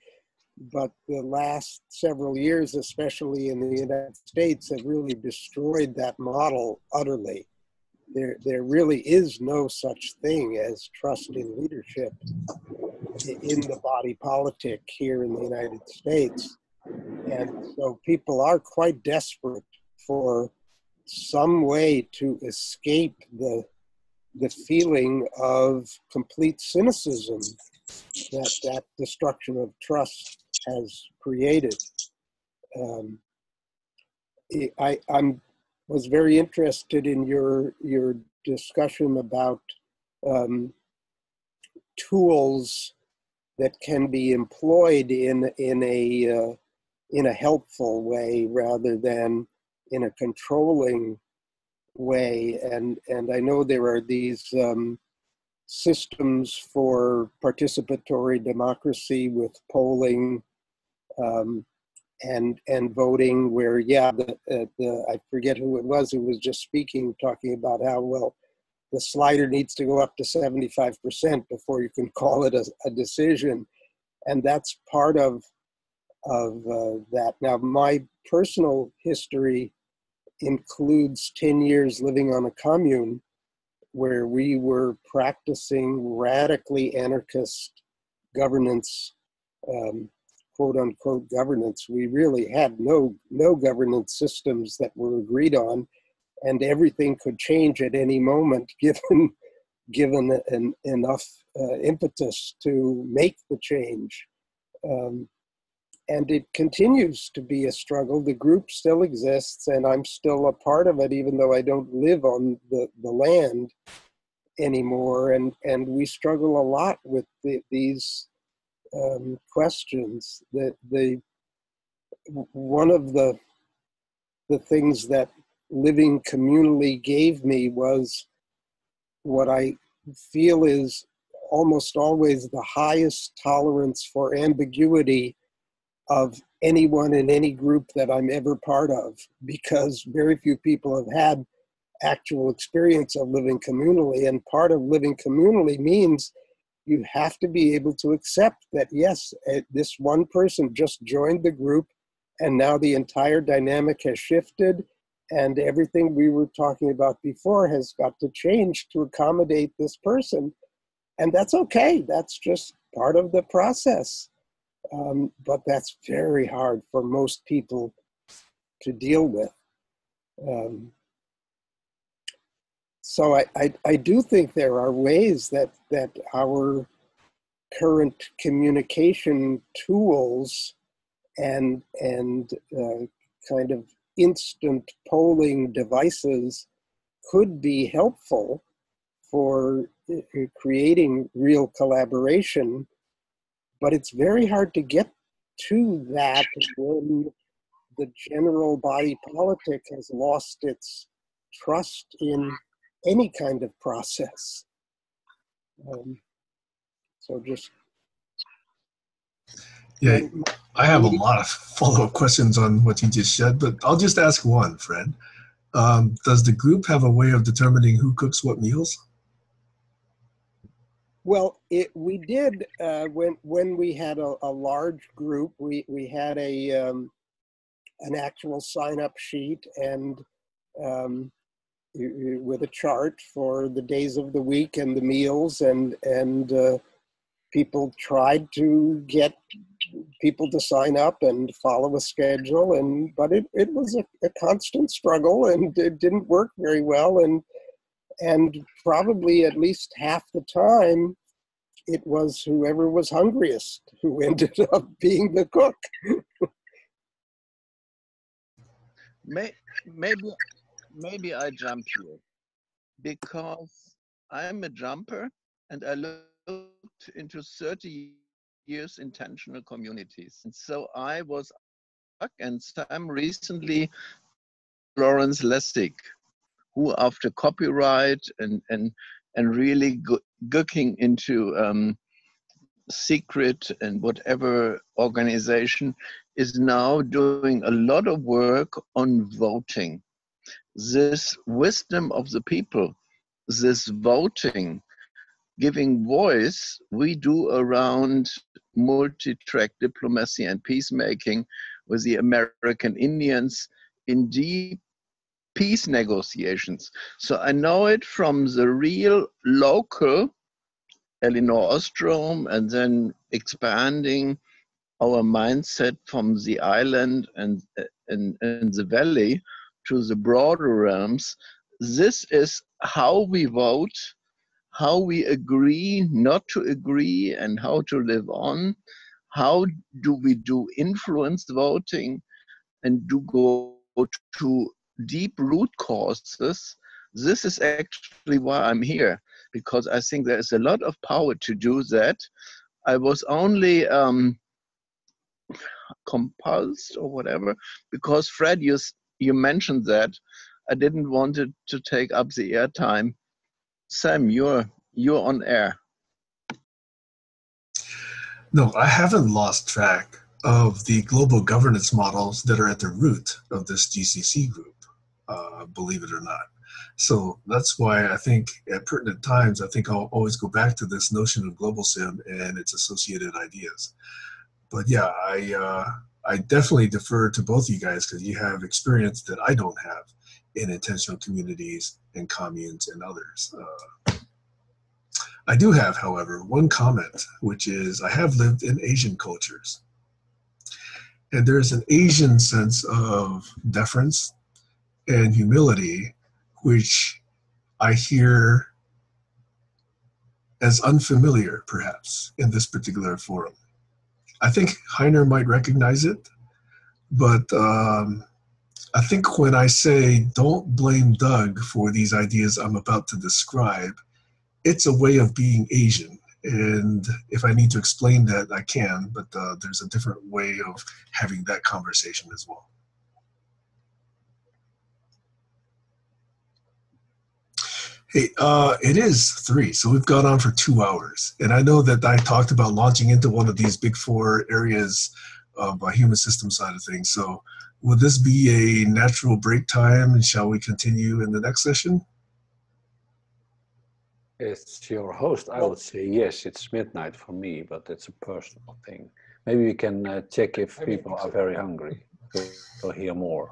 But the last several years, especially in the United States, have really destroyed that model utterly. There really is no such thing as trust in leadership in the body politic here in the United States. And so people are quite desperate for some way to escape the feeling of complete cynicism that destruction of trust has created. I was very interested in your discussion about tools that can be employed in a helpful way rather than in a controlling way. And I know there are these systems for participatory democracy with polling and voting, where I forget who it was just speaking, talking about how, well, the slider needs to go up to 75% before you can call it a decision. And that's part of that. Now, my personal history includes 10 years living on a commune where we were practicing radically anarchist governance, quote unquote governance. We really had no governance systems that were agreed on, and everything could change at any moment given enough impetus to make the change. And it continues to be a struggle. The group still exists, and I'm still a part of it, even though I don't live on the land anymore. And we struggle a lot with these questions. One of the things that living communally gave me was what I feel is almost always the highest tolerance for ambiguity of anyone in any group that I'm ever part of, because very few people have had actual experience of living communally. And part of living communally means you have to be able to accept that, yes, this one person just joined the group, and now the entire dynamic has shifted, and everything we were talking about before has got to change to accommodate this person. And that's okay. That's just part of the process. But that's very hard for most people to deal with. So I do think there are ways that our current communication tools and kind of instant polling devices could be helpful for creating real collaboration. But it's very hard to get to that when the general body politic has lost its trust in any kind of process. So just... Yeah, I have a lot of follow-up questions on what you just said, but I'll just ask one, Fred. Does the group have a way of determining who cooks what meals? Well, we did when we had a large group. We had an actual sign-up sheet and with a chart for the days of the week and the meals, and people tried to get people to sign up and follow a schedule, but it was a constant struggle, and it didn't work very well, and probably at least half the time it was whoever was hungriest who ended up being the cook. Maybe I jump here because I'm a jumper, and I looked into 30 years intentional communities. And so I was, and Sam recently, Florence Lessig, who after copyright and really looking into secret and whatever organization, is now doing a lot of work on voting. This wisdom of the people, this voting, giving voice, we do around multi-track diplomacy and peacemaking with the American Indians in deep peace negotiations. So I know it from the real local Elinor Ostrom, and then expanding our mindset from the island and the valley to the broader realms. This is how we vote, how we agree not to agree, and how to live on. How do we do influence voting and do go to deep root causes? This is actually why I'm here, because I think there is a lot of power to do that. I was only compulsed or whatever, because Fred, you mentioned that. I didn't want it to take up the airtime. Sam, you're on air. No, I haven't lost track of the global governance models that are at the root of this GCC group, believe it or not. So that's why I think at pertinent times, I think I'll always go back to this notion of global sim and its associated ideas. But yeah, I definitely defer to both you guys because you have experience that I don't have in intentional communities and communes and others. I do have, however, one comment, which is I have lived in Asian cultures. And there's an Asian sense of deference and humility, which I hear as unfamiliar, perhaps, in this particular forum. I think Heiner might recognize it, but I think when I say don't blame Doug for these ideas I'm about to describe, it's a way of being Asian. And if I need to explain that, I can, but there's a different way of having that conversation as well. Hey, it is 3, so we've gone on for 2 hours. And I know that I talked about launching into one of these big 4 areas of human system side of things. So would this be a natural break time, and shall we continue in the next session? It's your host. I would say yes, it's midnight for me, but it's a personal thing. Maybe we can check if people are very hungry to hear more.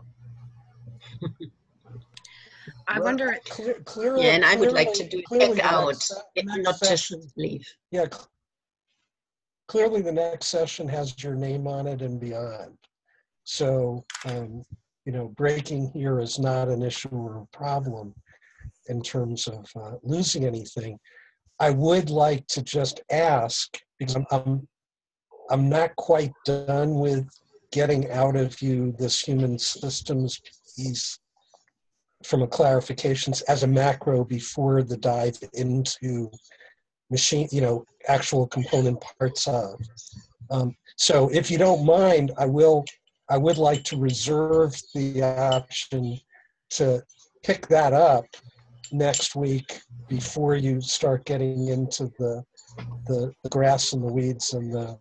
I wonder. Clearly, Yeah, and I would like to do it back out, not session, just leave. Yeah, clearly the next session has your name on it and beyond. So, you know, breaking here is not an issue or a problem in terms of losing anything. I would like to just ask, because I'm not quite done with getting out of you this human systems piece from a clarifications as a macro before the dive into machine, you know, actual component parts of. So if you don't mind, I would like to reserve the option to pick that up next week before you start getting into the grass and the weeds and the,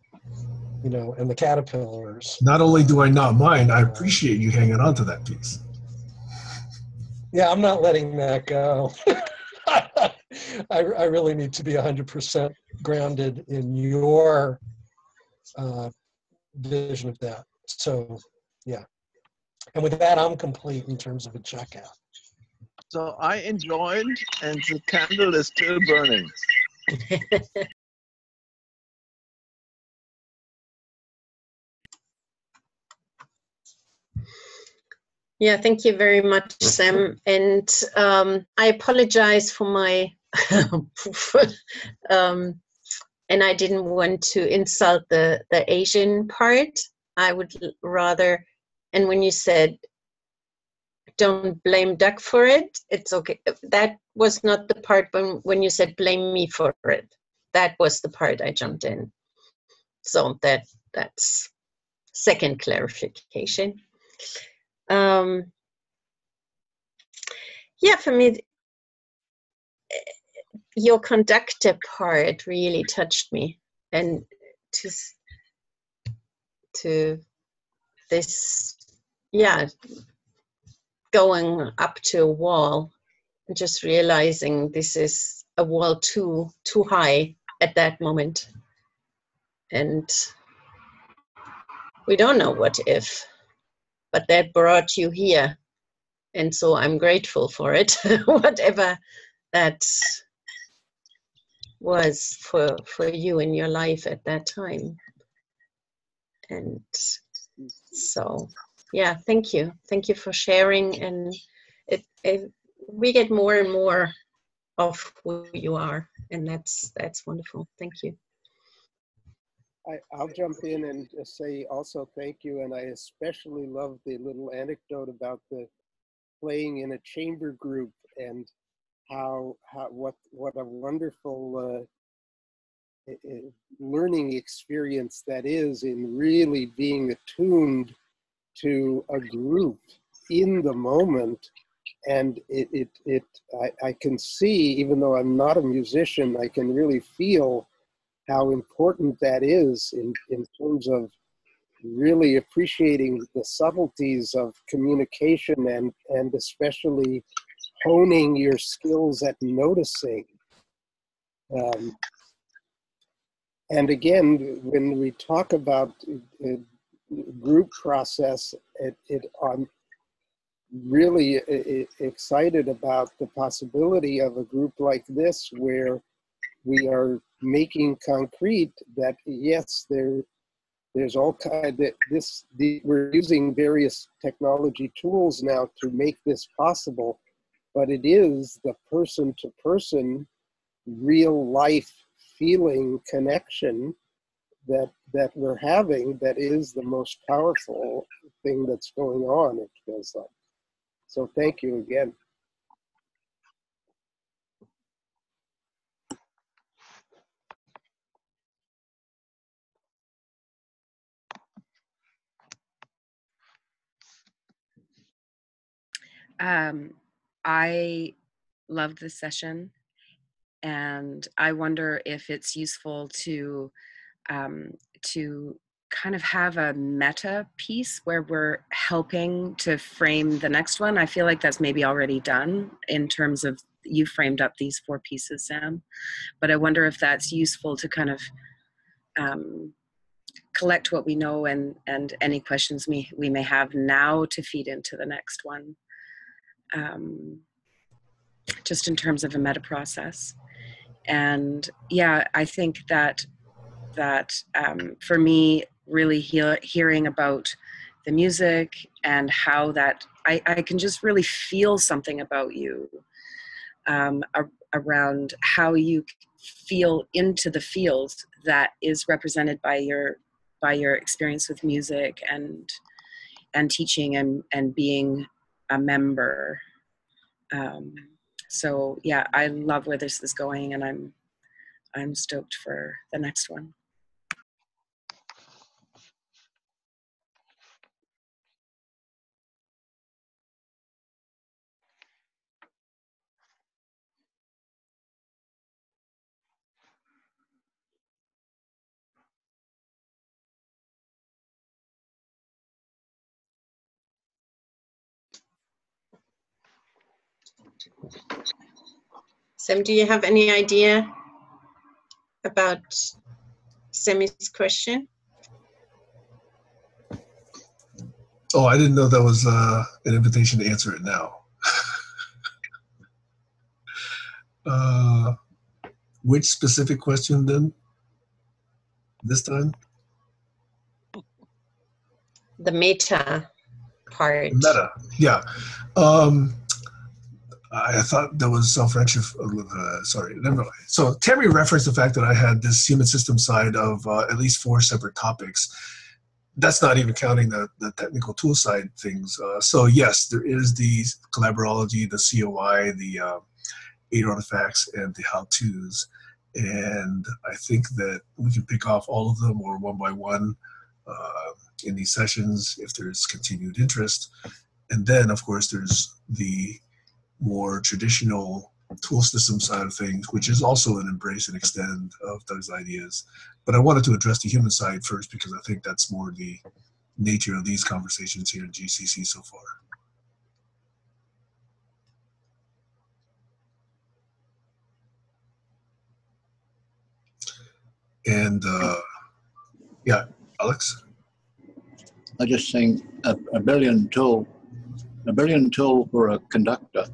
you know, and the caterpillars. Not only do I not mind, I appreciate you hanging on to that piece. Yeah, I'm not letting that go. I really need to be 100% grounded in your vision of that. So, yeah. And with that, I'm complete in terms of a checkout. So I enjoyed, and the candle is still burning. Yeah, thank you very much, Sam. And I apologize for my and I didn't want to insult the Asian part. I would rather, and when you said don't blame Doug for it, it's okay. That was not the part when you said blame me for it. That was the part I jumped in. So that's second clarification. Yeah, for me, your conductor part really touched me, and to this, yeah, going up to a wall and just realizing this is a wall too high at that moment, and we don't know what if, but that brought you here, and so I'm grateful for it. Whatever that was for you in your life at that time. And so, yeah, thank you for sharing. And we get more and more of who you are, and that's wonderful. Thank you. I'll jump in and just say also thank you, and I especially love the little anecdote about the playing in a chamber group and what a wonderful learning experience that is in really being attuned to a group in the moment. And I can see, even though I'm not a musician, I can really feel how important that is in terms of really appreciating the subtleties of communication and especially honing your skills at noticing. And again, when we talk about group process, I'm really excited about the possibility of a group like this, where we are making concrete that yes, there's all kind of we're using various technology tools now to make this possible, but it is the person-to-person, real life feeling connection that we're having that is the most powerful thing that's going on, it feels like. So thank you again. I loved this session, and I wonder if it's useful to kind of have a meta piece where we're helping to frame the next one. I feel like that's maybe already done in terms of you framed up these 4 pieces, Sam, but I wonder if that's useful to kind of collect what we know and any questions we may have now to feed into the next one. Just in terms of a meta process. And yeah, I think that for me, really hearing about the music and how that, I can just really feel something about you around how you feel into the field that is represented by your experience with music and teaching and being a member. So yeah, I love where this is going, and I'm stoked for the next one. Sam, do you have any idea about Sammy's question? Oh, I didn't know that was an invitation to answer it now. Which specific question then? This time? The meta part. Meta, yeah. I thought that was self-referential. Sorry, never mind. So Tammy referenced the fact that I had this human system side of at least 4 separate topics. That's not even counting the technical tool side things. So yes, there is the collaborology, the COI, the 8 artifacts, and the how-tos. And I think that we can pick off all of them or one by one in these sessions if there's continued interest. And then, of course, there's the more traditional tool system side of things, which is also an embrace and extend of those ideas. But I wanted to address the human side first because I think that's more the nature of these conversations here in GCC so far. And yeah, Alex? I just think a brilliant tool for a conductor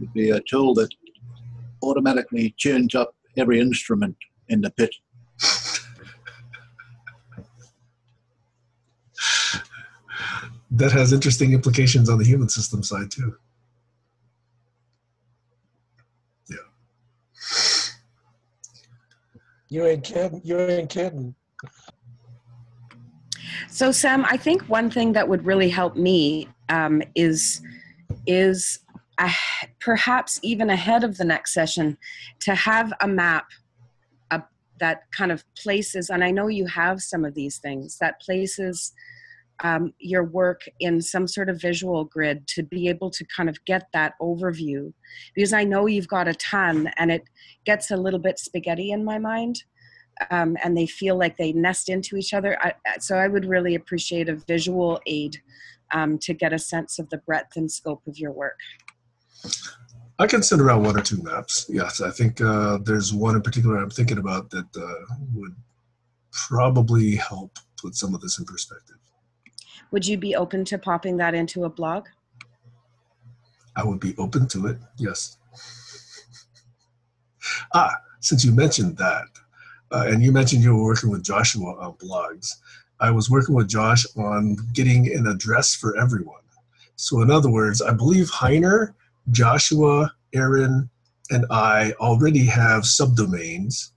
would be a tool that automatically tunes up every instrument in the pit. That has interesting implications on the human system side too. Yeah. You ain't kidding. So Sam, I think one thing that would really help me is perhaps even ahead of the next session to have a map that kind of places, and I know you have some of these things, that places your work in some sort of visual grid to be able to kind of get that overview, because I know you've got a ton and it gets a little bit spaghetti in my mind. And they feel like they nest into each other. So I would really appreciate a visual aid to get a sense of the breadth and scope of your work. I can send around 1 or 2 maps. Yes, I think there's one in particular I'm thinking about that would probably help put some of this in perspective. Would you be open to popping that into a blog? I would be open to it, yes. Since you mentioned that, and you mentioned you were working with Joshua on blogs, I was working with Josh on getting an address for everyone. So in other words, I believe Heiner, Joshua, Aaron, and I already have subdomains.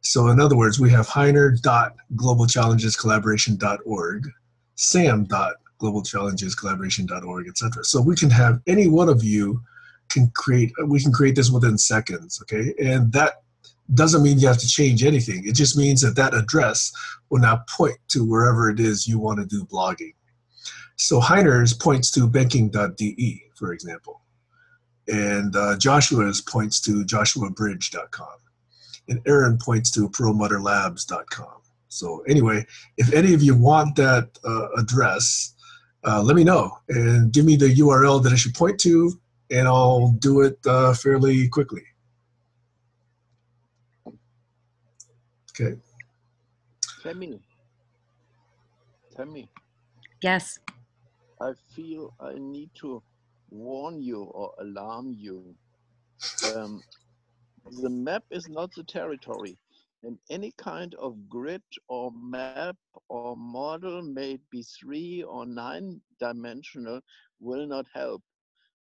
So in other words, we have heiner.globalchallengescollaboration.org, sam.globalchallengescollaboration.org, etc. So we can have any one of you we can create this within seconds, okay? And that doesn't mean you have to change anything. It just means that that address will now point to wherever it is you want to do blogging. So Heiner's points to banking.de, for example. And Joshua's points to joshuabridge.com. And Aaron points to perlmutterlabs.com. So anyway, if any of you want that address, let me know and give me the URL that I should point to, and I'll do it fairly quickly. Okay. Tammy, Yes. I feel I need to warn you or alarm you. The map is not the territory, and any kind of grid or map or model, may it be 3 or 9 dimensional, will not help.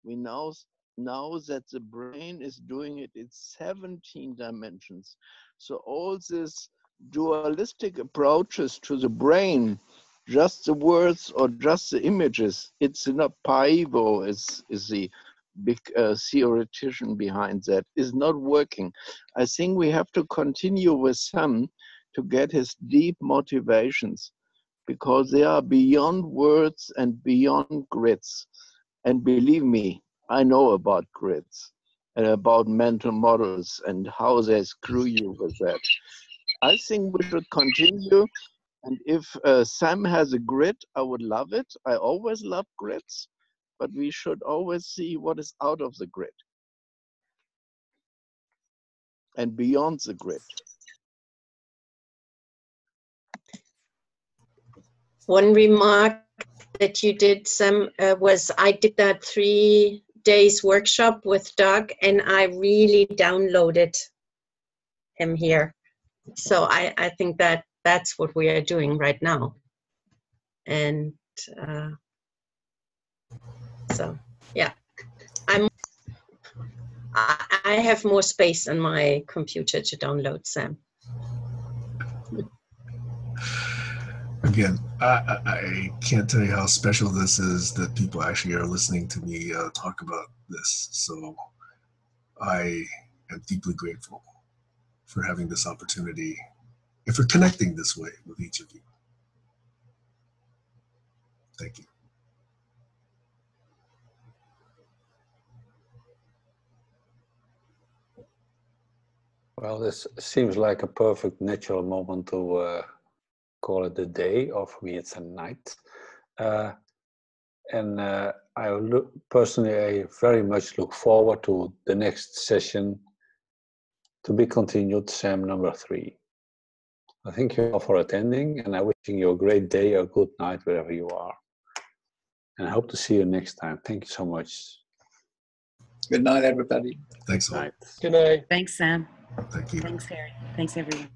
We now know that the brain is doing it in 17 dimensions. So all these dualistic approaches to the brain, just the words or just the images, it's not Paivo is the big theoretician behind that, is not working. I think we have to continue with Sam to get his deep motivations, because they are beyond words and beyond grids. And believe me, I know about grids and about mental models and how they screw you with that. I think we should continue. And if Sam has a grid, I would love it. I always love grids, but we should always see what is out of the grid and beyond the grid. One remark that you did, Sam, was I did that 3 days workshop with Doug, and I really downloaded him here. So I think that that's what we are doing right now. And so, yeah, I have more space on my computer to download Sam. Again, I can't tell you how special this is that people actually are listening to me talk about this. So I am deeply grateful for having this opportunity and for connecting this way with each of you. Thank you. Well, this seems like a perfect natural moment to call it a day, or for me it's a night. Personally, I very much look forward to the next session, to be continued, Sam number 3. I thank you all for attending, and I'm wishing you a great day or good night wherever you are. And I hope to see you next time. Thank you so much. Good night, everybody. Thanks a lot. Night. Good night. Thanks, Sam. Thank you. Thanks, Harry. Thanks, everyone.